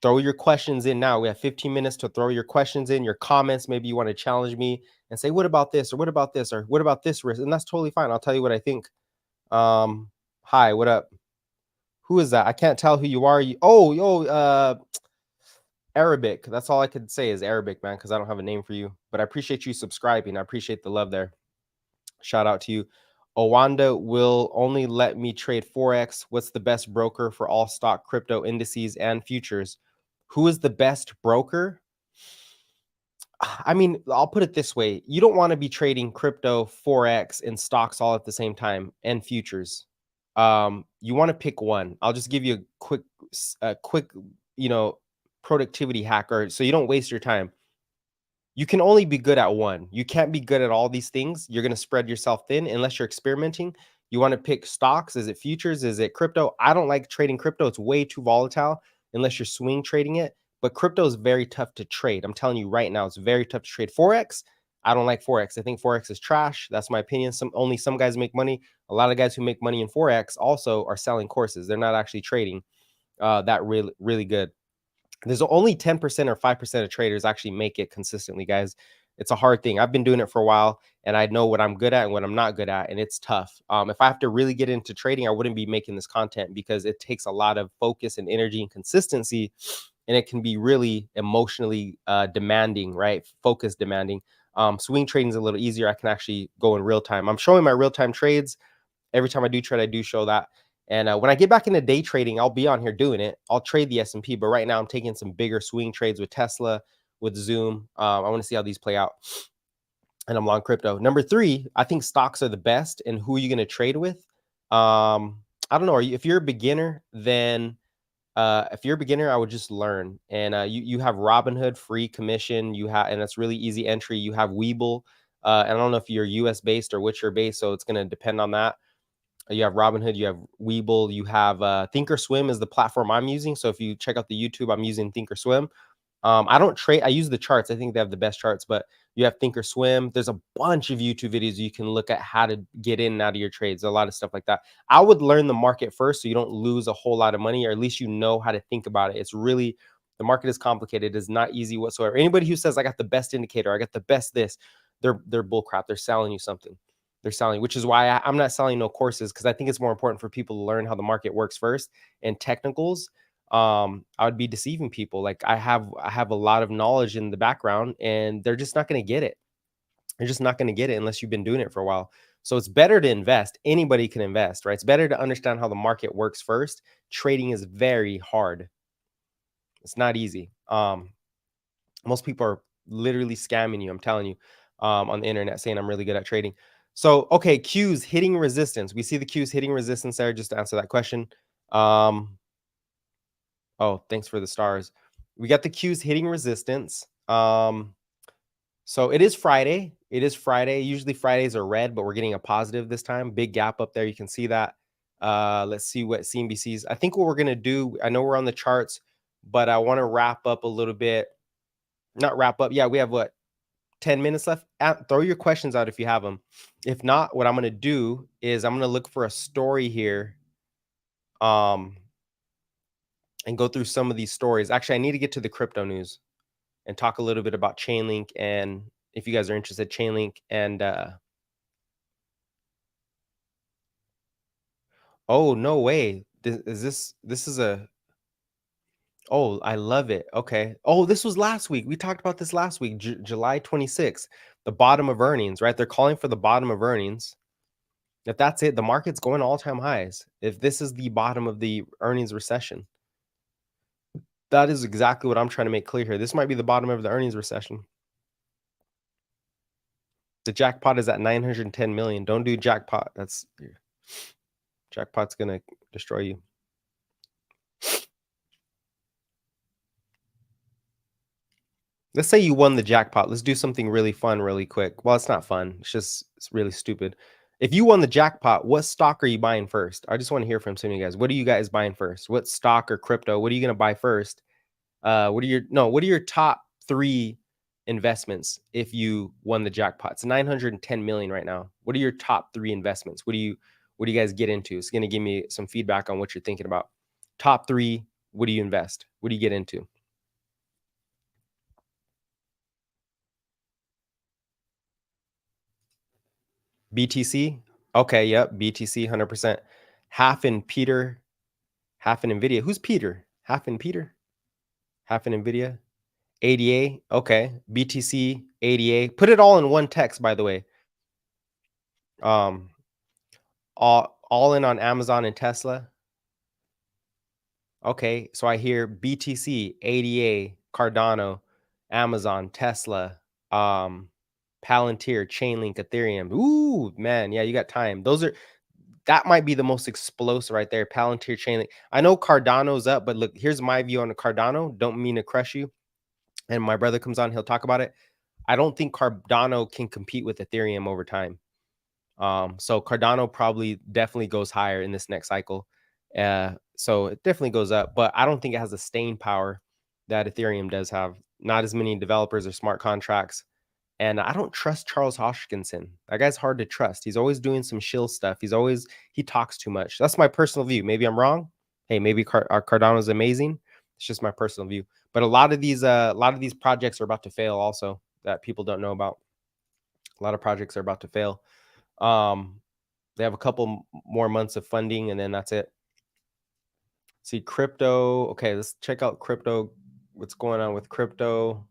throw your questions in now. We have 15 minutes to throw your questions in, your comments. Maybe you want to challenge me and say, what about this? Or what about this? Or what about this risk? And that's totally fine. I'll tell you what I think. Hi, what up? Who is that? I can't tell who you are. Arabic. That's all I could say is Arabic, man, because I don't have a name for you. But I appreciate you subscribing. I appreciate the love there. Shout out to you. Owanda will only let me trade Forex. What's the best broker for all stock, crypto, indices, and futures? Who is the best broker? I mean, I'll put it this way. You don't want to be trading crypto, Forex, and stocks all at the same time, and futures. You want to pick one. I'll just give you a quick, productivity hacker, so you don't waste your time. You can only be good at one. You can't be good at all these things. You're going to spread yourself thin unless you're experimenting. You want to pick stocks. Is it futures? Is it crypto? I don't like trading crypto. It's way too volatile unless you're swing trading it. But crypto is very tough to trade. I'm telling you right now, it's very tough to trade. Forex, I don't like Forex. I think Forex is trash. That's my opinion. Only some guys make money. A lot of guys who make money in Forex also are selling courses. They're not actually trading that really, really good. There's only 10% or 5% of traders actually make it consistently, guys. It's a hard thing. I've been doing it for a while, and I know what I'm good at and what I'm not good at, and it's tough. If I have to really get into trading, I wouldn't be making this content because it takes a lot of focus and energy and consistency, and it can be really emotionally demanding, right? Focus demanding. Swing trading is a little easier. I can actually go in real time. I'm showing my real-time trades. Every time I do trade, I do show that. And when I get back into day trading, I'll be on here doing it. I'll trade the S&P, but right now I'm taking some bigger swing trades with Tesla, with Zoom. I want to see how these play out. And I'm long crypto. Number three, I think stocks are the best. And who are you going to trade with? I don't know. If you're a beginner, then I would just learn. And you have Robinhood, free commission. And it's really easy entry. You have Webull. And I don't know if you're US based or which you're based, so it's going to depend on that. You have Robinhood, you have Webull, you have Thinkorswim is the platform I'm using. So if you check out the YouTube, I'm using Thinkorswim. I don't trade. I use the charts. I think they have the best charts, but you have Thinkorswim. There's a bunch of YouTube videos you can look at how to get in and out of your trades. A lot of stuff like that. I would learn the market first so you don't lose a whole lot of money, or at least you know how to think about it. It's really, the market is complicated. It is not easy whatsoever. Anybody who says I got the best indicator, I got the best this, they're bullcrap. They're selling you something. They're selling, which is why I'm not selling no courses, because I think it's more important for people to learn how the market works first. And technicals, I would be deceiving people. Like I have a lot of knowledge in the background, and they're just not going to get it. They're just not going to get it unless you've been doing it for a while. So it's better to invest. Anybody can invest, right? It's better to understand how the market works first. Trading is very hard. It's not easy. Most people are literally scamming you. I'm telling you, on the internet, saying I'm really good at trading. So, okay, Qs hitting resistance. We see the Qs hitting resistance there, just to answer that question. Oh, thanks for the stars. We got the Qs hitting resistance. So it is Friday. It is Friday. Usually Fridays are red, but we're getting a positive this time. Big gap up there. You can see that. Let's see what CNBC's. I think what we're going to do, I know we're on the charts, but I want to wrap up a little bit. not wrap up. Yeah, we have what, 10 minutes left? Throw your questions out if you have them. If not, what I'm going to do is I'm going to look for a story here and go through some of these stories. Actually, I need to get to the crypto news and talk a little bit about Chainlink, and if you guys are interested, Chainlink and oh, no way. This is a oh, I love it. Okay. Oh, this was last week. We talked about this last week, July 26th, the bottom of earnings, right? They're calling for the bottom of earnings. If that's it, the market's going all-time highs. If this is the bottom of the earnings recession, that is exactly what I'm trying to make clear here. This might be the bottom of the earnings recession. The jackpot is at 910 million. Don't do jackpot. Jackpot's gonna destroy you. Let's say you won the jackpot. Let's do something really fun really quick. Well, it's not fun. It's really stupid. If you won the jackpot, what stock are you buying first? I just want to hear from some of you guys. What are you guys buying first? What stock or crypto? What are you going to buy first? What are your top 3 investments if you won the jackpot? It's 910 million right now. What are your top 3 investments? What do you guys get into? It's going to give me some feedback on what you're thinking about. Top 3, what do you invest? What do you get into? BTC? Okay, yep, BTC 100%. Half in Peter, half in Nvidia. Who's Peter? Half in Peter? Half in Nvidia? ADA? Okay. BTC, ADA. Put it all in one text, by the way. All in on Amazon and Tesla. Okay, so I hear BTC, ADA, Cardano, Amazon, Tesla, Palantir, Chainlink, Ethereum. Ooh, man, yeah, you got time. That might be the most explosive right there. Palantir, Chainlink. I know Cardano's up, but look, here's my view on the Cardano. Don't mean to crush you. And my brother comes on, he'll talk about it. I don't think Cardano can compete with Ethereum over time. So Cardano probably definitely goes higher in this next cycle. So it definitely goes up, but I don't think it has the staying power that Ethereum does have. Not as many developers or smart contracts. And I don't trust Charles Hoskinson. That guy's hard to trust. He's always doing some shill stuff. He talks too much. That's my personal view. Maybe I'm wrong. Hey, maybe Cardano's amazing. It's just my personal view. But a lot of these projects are about to fail also that people don't know about. A lot of projects are about to fail. They have a couple more months of funding and then that's it. See crypto. Okay, let's check out crypto. What's going on with crypto?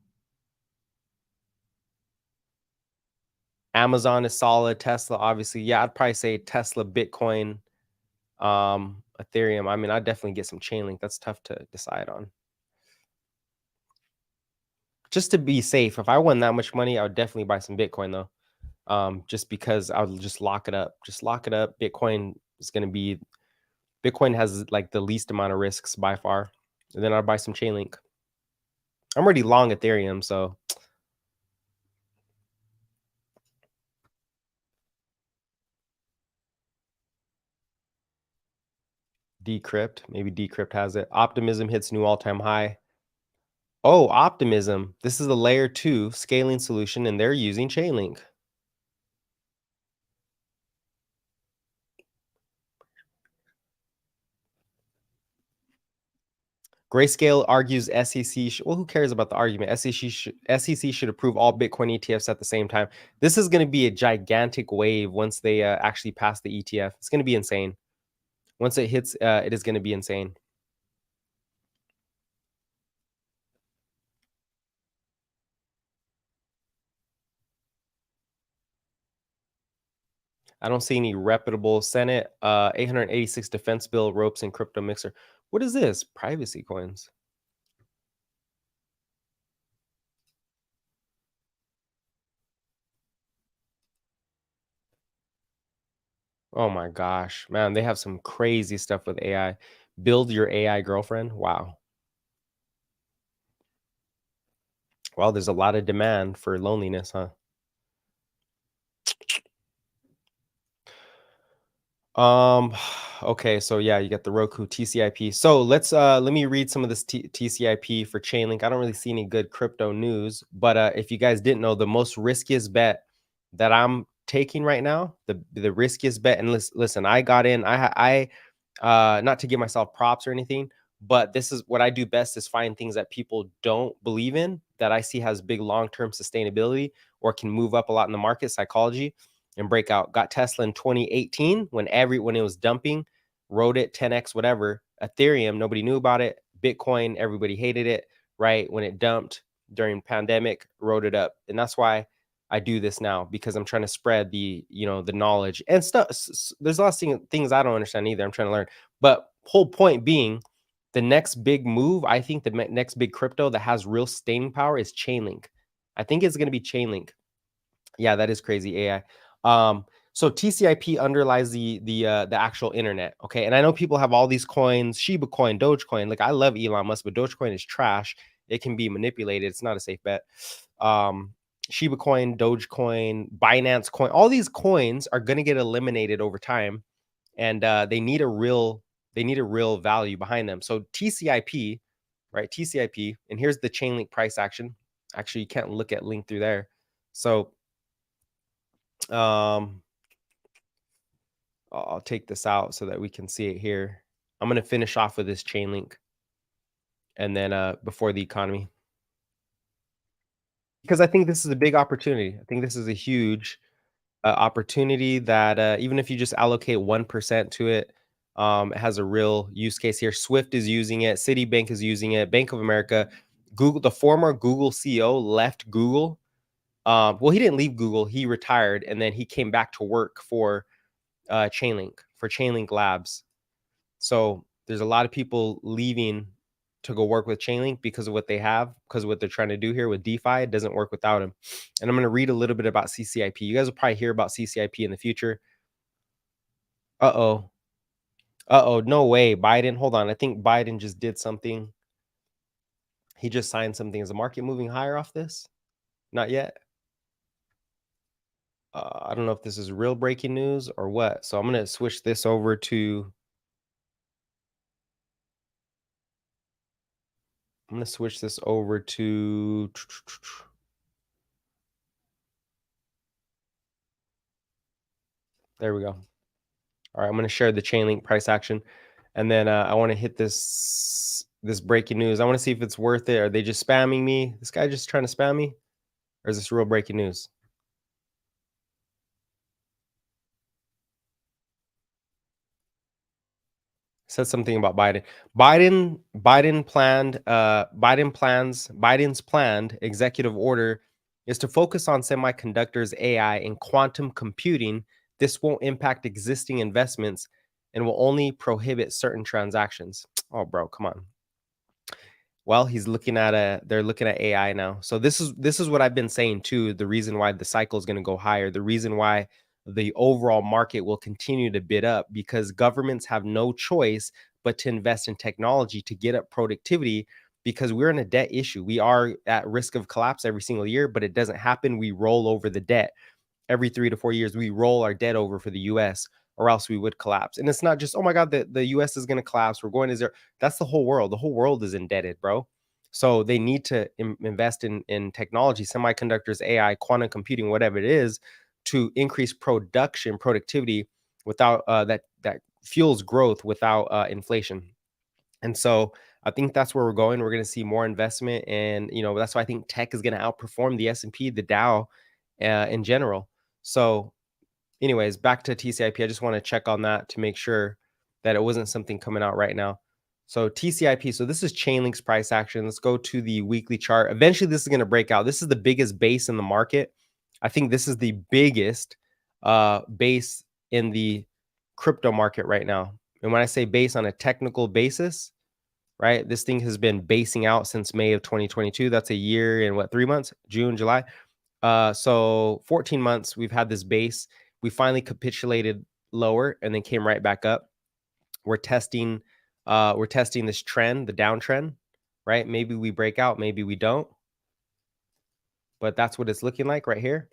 Amazon is solid. Tesla, obviously. Yeah, I'd probably say Tesla, Bitcoin, Ethereum. I mean, I'd definitely get some Chainlink. That's tough to decide on. Just to be safe, if I won that much money, I would definitely buy some Bitcoin though. Just because I would just lock it up. Just lock it up. Bitcoin has like the least amount of risks by far. And then I'd buy some Chainlink. I'm already long Ethereum, so Decrypt. Maybe Decrypt has it. Optimism hits new all-time high. Oh, Optimism. This is a layer 2 scaling solution, and they're using Chainlink. Grayscale argues SEC. Well, who cares about the argument? SEC should approve all Bitcoin ETFs at the same time. This is going to be a gigantic wave once they actually pass the ETF. It's going to be insane. Once it hits, it is going to be insane. I don't see any reputable Senate 886 defense bill ropes and crypto mixer. What is this? Privacy coins. Oh my gosh, man, they have some crazy stuff with AI. Build your AI girlfriend. Wow. Well, there's a lot of demand for loneliness, huh? Um, okay, so yeah, you got the Roku TCIP. So let me read some of this TCIP for Chainlink. I don't really see any good crypto news, but if you guys didn't know, the most riskiest bet that I'm taking right now, the riskiest bet, and listen, I got in, not to give myself props or anything, but this is what I do best is find things that people don't believe in that I see has big long-term sustainability or can move up a lot in the market, psychology and breakout. Got Tesla in 2018 when it was dumping, rode it 10x whatever. Ethereum, nobody knew about it. Bitcoin, everybody hated it, right? When it dumped during pandemic, rode it up. And that's why I do this now, because I'm trying to spread the knowledge and stuff. There's lots of things I don't understand either. I'm trying to learn. But whole point being, the next big move, I think the next big crypto that has real staying power is Chainlink. I think it's going to be Chainlink. Yeah, that is crazy AI. So TCIP underlies the actual internet. Okay, and I know people have all these coins, Shiba Coin, Dogecoin. Like I love Elon Musk, but Dogecoin is trash. It can be manipulated. It's not a safe bet. Shiba Coin, Dogecoin, Binance Coin, all these coins are going to get eliminated over time, and they need a real value behind them. So TCIP, right? TCIP, and here's the Chainlink price action. Actually, you can't look at link through there. So I'll take this out so that we can see it here. I'm going to finish off with this chain link and then before the economy, because I think this is a big opportunity. I think this is a huge opportunity that even if you just allocate 1% to it, it has a real use case here. Swift is using it. Citibank is using it. Bank of America, Google, the former Google CEO left Google. Well, he didn't leave Google. He retired and then he came back to work for Chainlink Labs. So there's a lot of people leaving to go work with Chainlink because of what they have, because of what they're trying to do here with DeFi. It doesn't work without them. And I'm going to read a little bit about CCIP. You guys will probably hear about CCIP in the future. Uh-oh. Uh-oh. No way. Biden. Hold on. I think Biden just did something. He just signed something. Is the market moving higher off this? Not yet. I don't know if this is real breaking news or what. So I'm going to switch this over to I'm going to switch this over to there we go. All right, I'm going to share the Chainlink price action, and then I want to hit this breaking news. I want to see if it's worth it. Are they just spamming me? This guy just trying to spam me, or is this real breaking news? Said something about Biden. Biden's planned executive order is to focus on semiconductors, AI, and quantum computing. This won't impact existing investments and will only prohibit certain transactions. Oh, bro, come on. Well, they're looking at AI now. So this is what I've been saying too. The reason why the cycle is going to go higher, the reason why the overall market will continue to bid up, because governments have no choice but to invest in technology to get up productivity, because we're in a debt issue. We are at risk of collapse every single year, but it doesn't happen. We roll over the debt every 3 to 4 years. We roll our debt over for the US, or else we would collapse. And it's not just, oh my God, the US is going to collapse. We're going to zero. That's the whole world. The whole world is indebted, bro. So they need to invest in technology, semiconductors, AI, quantum computing, whatever it is, to increase productivity without that fuels growth without inflation. And so I think that's where we're going. We're going to see more investment, and that's why I think tech is going to outperform the S&P, the Dow, in general. So anyways, back to TCIP. I just want to check on that to make sure that it wasn't something coming out right now. So TCIP, so this is Chainlink's price action. Let's go to the weekly chart. Eventually, this is going to break out. This is the biggest base in the market. I think this is the biggest base in the crypto market right now. And when I say base on a technical basis, right, this thing has been basing out since May of 2022. That's a year and 3 months? June, July. So 14 months, we've had this base. We finally capitulated lower and then came right back up. We're testing this trend, the downtrend, right? Maybe we break out, maybe we don't. But that's what it's looking like right here.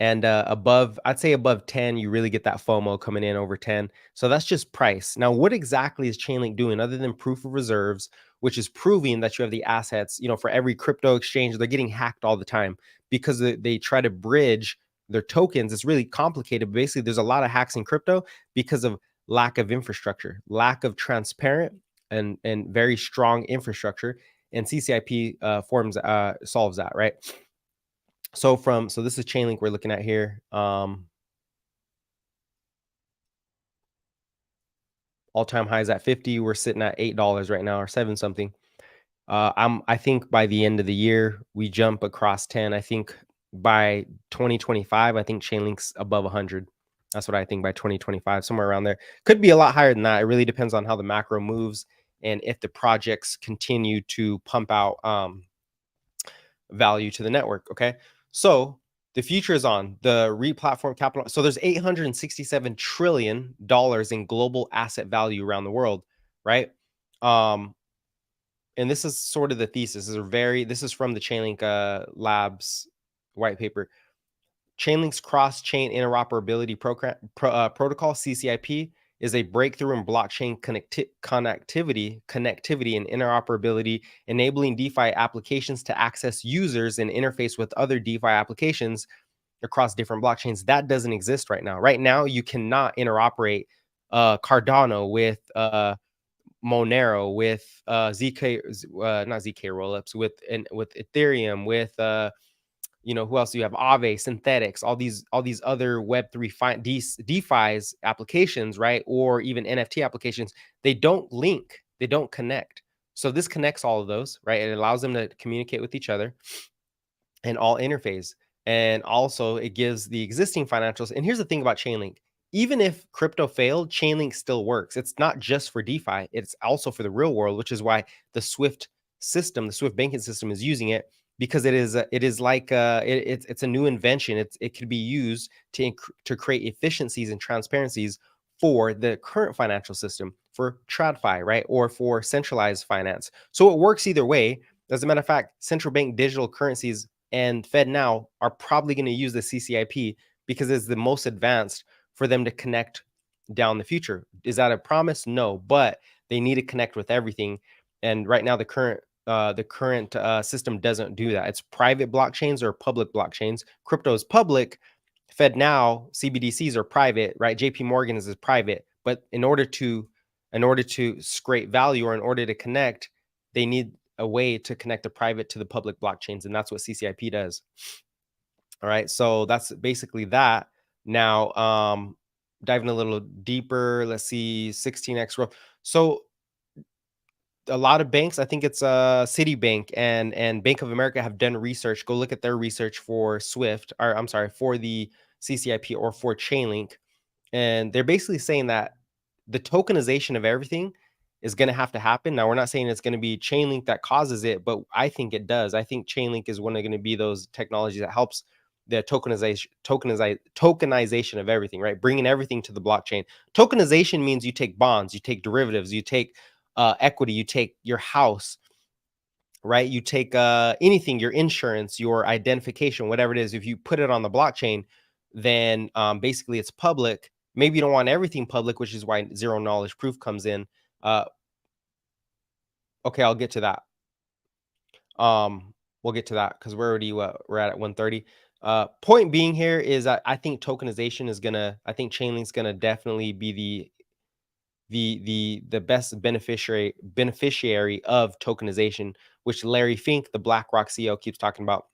And above, I'd say above 10, you really get that FOMO coming in over 10. So that's just price. Now, what exactly is Chainlink doing other than proof of reserves, which is proving that you have the assets? For every crypto exchange, they're getting hacked all the time because they try to bridge their tokens. It's really complicated. But basically, there's a lot of hacks in crypto because of lack of infrastructure, lack of transparent and very strong infrastructure. And CCIP solves that, right? So this is Chainlink we're looking at here. All-time highs at 50. We're sitting at $8 right now, or 7 something. I think by the end of the year we jump across 10. I think by 2025, I think Chainlink's above 100. That's what I think by 2025, somewhere around there. Could be a lot higher than that. It really depends on how the macro moves and if the projects continue to pump out value to the network. Okay, so the future is on the re-platform capital. So there's $867 trillion in global asset value around the world, right? And this is sort of the thesis. This is from the Chainlink Labs white paper. Chainlink's cross-chain interoperability protocol, CCIP, is a breakthrough in blockchain connectivity and interoperability, enabling DeFi applications to access users and interface with other DeFi applications across different blockchains. That doesn't exist right now. Right now, you cannot interoperate Cardano with Monero, with ZK, not ZK rollups, with Ethereum, with who else do you have? Aave, Synthetics, all these other Web3 DeFi's applications, right? Or even NFT applications. They don't link, they don't connect. So this connects all of those, right? It allows them to communicate with each other and all interface. And also it gives the existing financials. And here's the thing about Chainlink. Even if crypto failed, Chainlink still works. It's not just for DeFi, it's also for the real world, which is why the Swift system, the Swift banking system, is using it, because it's a new invention. It could be used to create efficiencies and transparencies for the current financial system, for TradFi, right? Or for centralized finance. So it works either way. As a matter of fact, central bank digital currencies and FedNow are probably going to use the CCIP because it's the most advanced for them to connect down the future. Is that a promise? No, but they need to connect with everything. And right now, the current system doesn't do that. It's private blockchains or public blockchains. Crypto is public. FedNow, CBDCs are private, right? JP Morgan is private. But in order to scrape value, or in order to connect, they need a way to connect the private to the public blockchains, and that's what CCIP does. All right, so that's basically that. Now, diving a little deeper, let's see, 16x growth. So a lot of banks, I think it's Citibank and Bank of America, have done research. Go look at their research for Swift, or I'm sorry, for the CCIP or for Chainlink, and they're basically saying that the tokenization of everything is going to have to happen. Now, we're not saying it's going to be Chainlink that causes it, but I think it does. I think Chainlink is one of going to be those technologies that helps the tokenization of everything, right? Bringing everything to the blockchain. Tokenization means you take bonds, you take derivatives, you take equity, you take your house, right? You take anything, your insurance, your identification, whatever it is. If you put it on the blockchain, then basically it's public. Maybe you don't want everything public, which is why zero knowledge proof comes in. Okay, I'll get to that. We'll get to that because we're at 1:30. Point being here is I think tokenization is I think Chainlink's gonna definitely be the best beneficiary of tokenization, which Larry Fink, the BlackRock CEO, keeps talking about.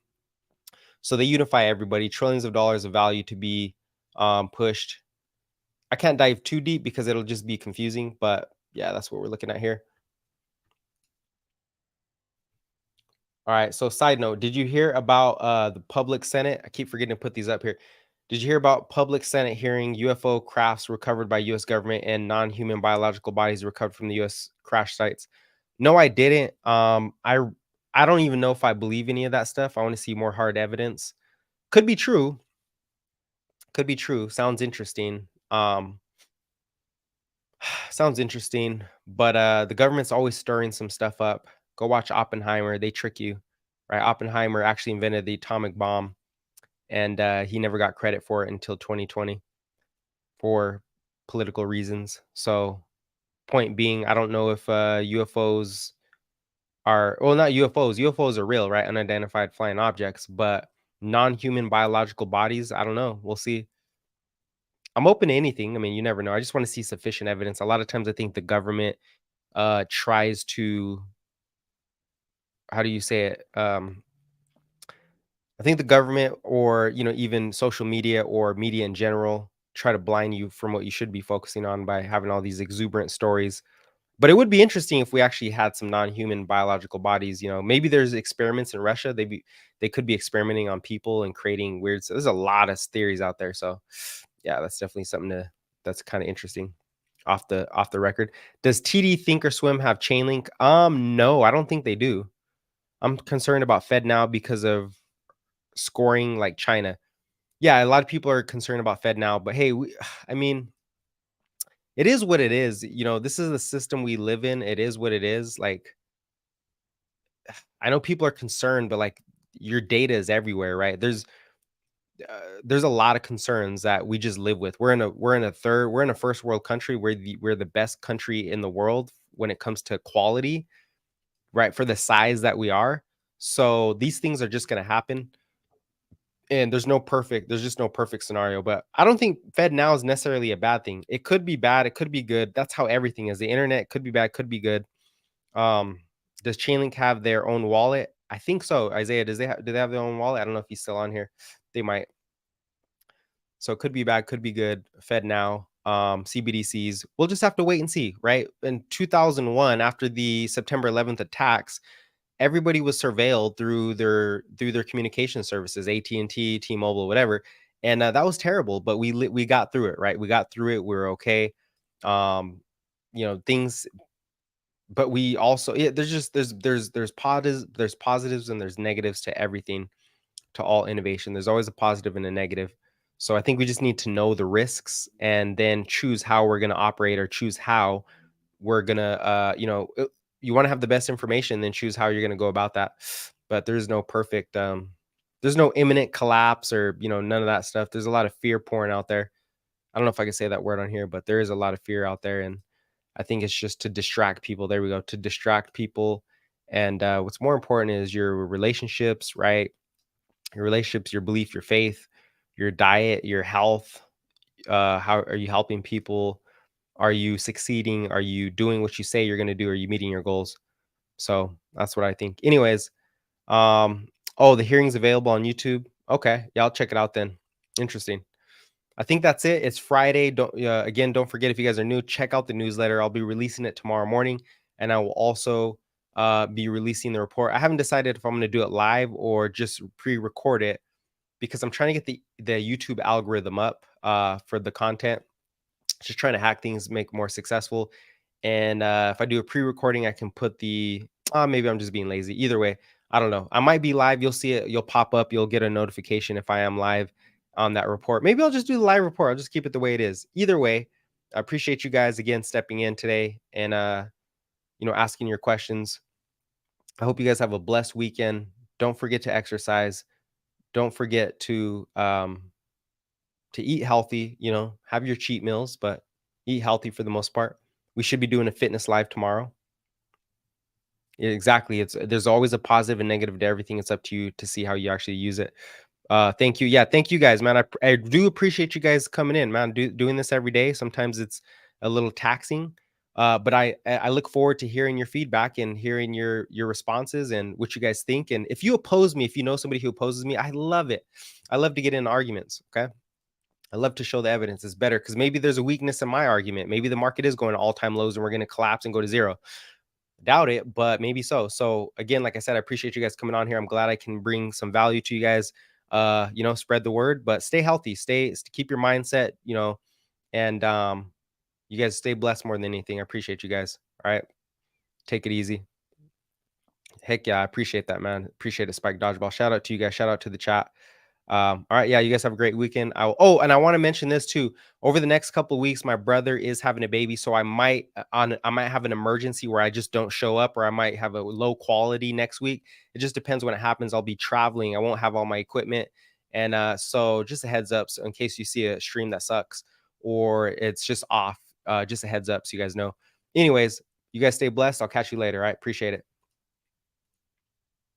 So they unify everybody, trillions of dollars of value to be pushed. I can't dive too deep because it'll just be confusing, but yeah, that's what we're looking at here. All right, so side note, did you hear about the public Senate? I keep forgetting to put these up here. Did you hear about public Senate hearing UFO crafts recovered by U.S. government and non-human biological bodies recovered from the U.S. crash sites? No, I didn't. I don't even know if I believe any of that stuff. I want to see more hard evidence. Could be true. Could be true. Sounds interesting. Sounds interesting. But the government's always stirring some stuff up. Go watch Oppenheimer. They trick you, right? Oppenheimer actually invented the atomic bomb. and he never got credit for it until 2020 for political reasons. So, point being, I don't know if UFOs are, well, not UFOs. UFOs are real, right? Unidentified flying objects, but non-human biological bodies, I don't know. We'll see. I'm open to anything. I mean, you never know. I just want to see sufficient evidence. A lot of times I think the government tries to, how do you say it? I think the government, or even social media or media in general, try to blind you from what you should be focusing on by having all these exuberant stories. But it would be interesting if we actually had some non-human biological bodies. Maybe there's experiments in Russia. They could be experimenting on people and creating weird. So there's a lot of theories out there. So yeah, that's definitely something that's kind of interesting. Off the record, does TD Thinkorswim have Chainlink? No, I don't think they do. I'm concerned about Fed now because of scoring like China. Yeah, a lot of people are concerned about Fed now, but hey, I mean, it is what it is. This is the system we live in. It is what it is. Like, I know people are concerned, but like your data is everywhere, right? There's a lot of concerns that we just live with. We're in a first world country. We're the best country in the world when it comes to quality, right? For the size that we are. So these things are just going to happen. And there's just no perfect scenario, but I don't think Fed now is necessarily a bad thing. It could be bad, it could be good. That's how everything is. The internet could be bad, could be good. Um, does Chainlink have their own wallet? I think so. Isaiah, do they have their own wallet? I don't know if he's still on here. They might. So it could be bad, could be good. Fed now, CBDCs. We'll just have to wait and see, right? In 2001, after the September 11th attacks, everybody was surveilled through their communication services, AT&T, T-Mobile, whatever, and that was terrible. But we got through it, right? We got through it. We were okay. Things, but we also, yeah. There's positives and there's negatives to everything, to all innovation. There's always a positive and a negative. So I think we just need to know the risks and then choose how we're going to operate, or choose how we're going to, you want to have the best information, then choose how you're going to go about that. But there's no imminent collapse, or, none of that stuff. There's a lot of fear pouring out there. I don't know if I can say that word on here, but there is a lot of fear out there. And I think it's just to distract people. There we go. To distract people. And what's more important is your relationships, right? Your relationships, your belief, your faith, your diet, your health. How are you helping people? Are you succeeding? Are you doing what you say you're going to do? Are you meeting your goals? So that's what I think. Anyways, oh, the hearing's available on YouTube. Okay, yeah, I'll check it out then. Interesting. I think that's it. It's Friday. Don't forget, if you guys are new, check out the newsletter. I'll be releasing it tomorrow morning, and I will also be releasing the report. I haven't decided if I'm going to do it live or just pre-record it, because I'm trying to get the YouTube algorithm up for the content. Just trying to hack things, make more successful. And if I do a pre-recording, I can put maybe I'm just being lazy. Either way, I don't know. I might be live. You'll see it. You'll pop up. You'll get a notification if I am live on that report. Maybe I'll just do the live report. I'll just keep it the way it is. Either way, I appreciate you guys again stepping in today and asking your questions. I hope you guys have a blessed weekend. Don't forget to exercise. Don't forget to eat healthy. Have your cheat meals, but eat healthy for the most part. We should be doing a fitness live tomorrow. Yeah, exactly. There's always a positive and negative to everything. It's up to you to see how you actually use it. Thank you. Yeah, thank you guys, man. I do appreciate you guys coming in, man. Doing this every day. Sometimes it's a little taxing, but I look forward to hearing your feedback and hearing your responses and what you guys think. And if you oppose me, if you know somebody who opposes me, I love it. I love to get in arguments. Okay. I love to show the evidence. It's better because maybe there's a weakness in my argument. Maybe the market is going to all-time lows and we're going to collapse and go to zero. Doubt it, but maybe so. So again, like I said, I appreciate you guys coming on here. I'm glad I can bring some value to you guys. Spread the word, but stay healthy. Keep your mindset. And you guys stay blessed more than anything. I appreciate you guys. All right, take it easy. Heck yeah, I appreciate that, man. Appreciate it, Spike Dodgeball. Shout out to you guys. Shout out to the chat. All right, yeah, you guys have a great weekend. And I want to mention this too. Over the next couple of weeks, my brother is having a baby, so I might have an emergency where I just don't show up, or I might have a low quality next week. It just depends when it happens. I'll be traveling. I won't have all my equipment, And so just a heads up, so in case you see a stream that sucks or it's just off, just a heads up so you guys know. Anyways, you guys stay blessed. I'll catch you later. All right. Appreciate it.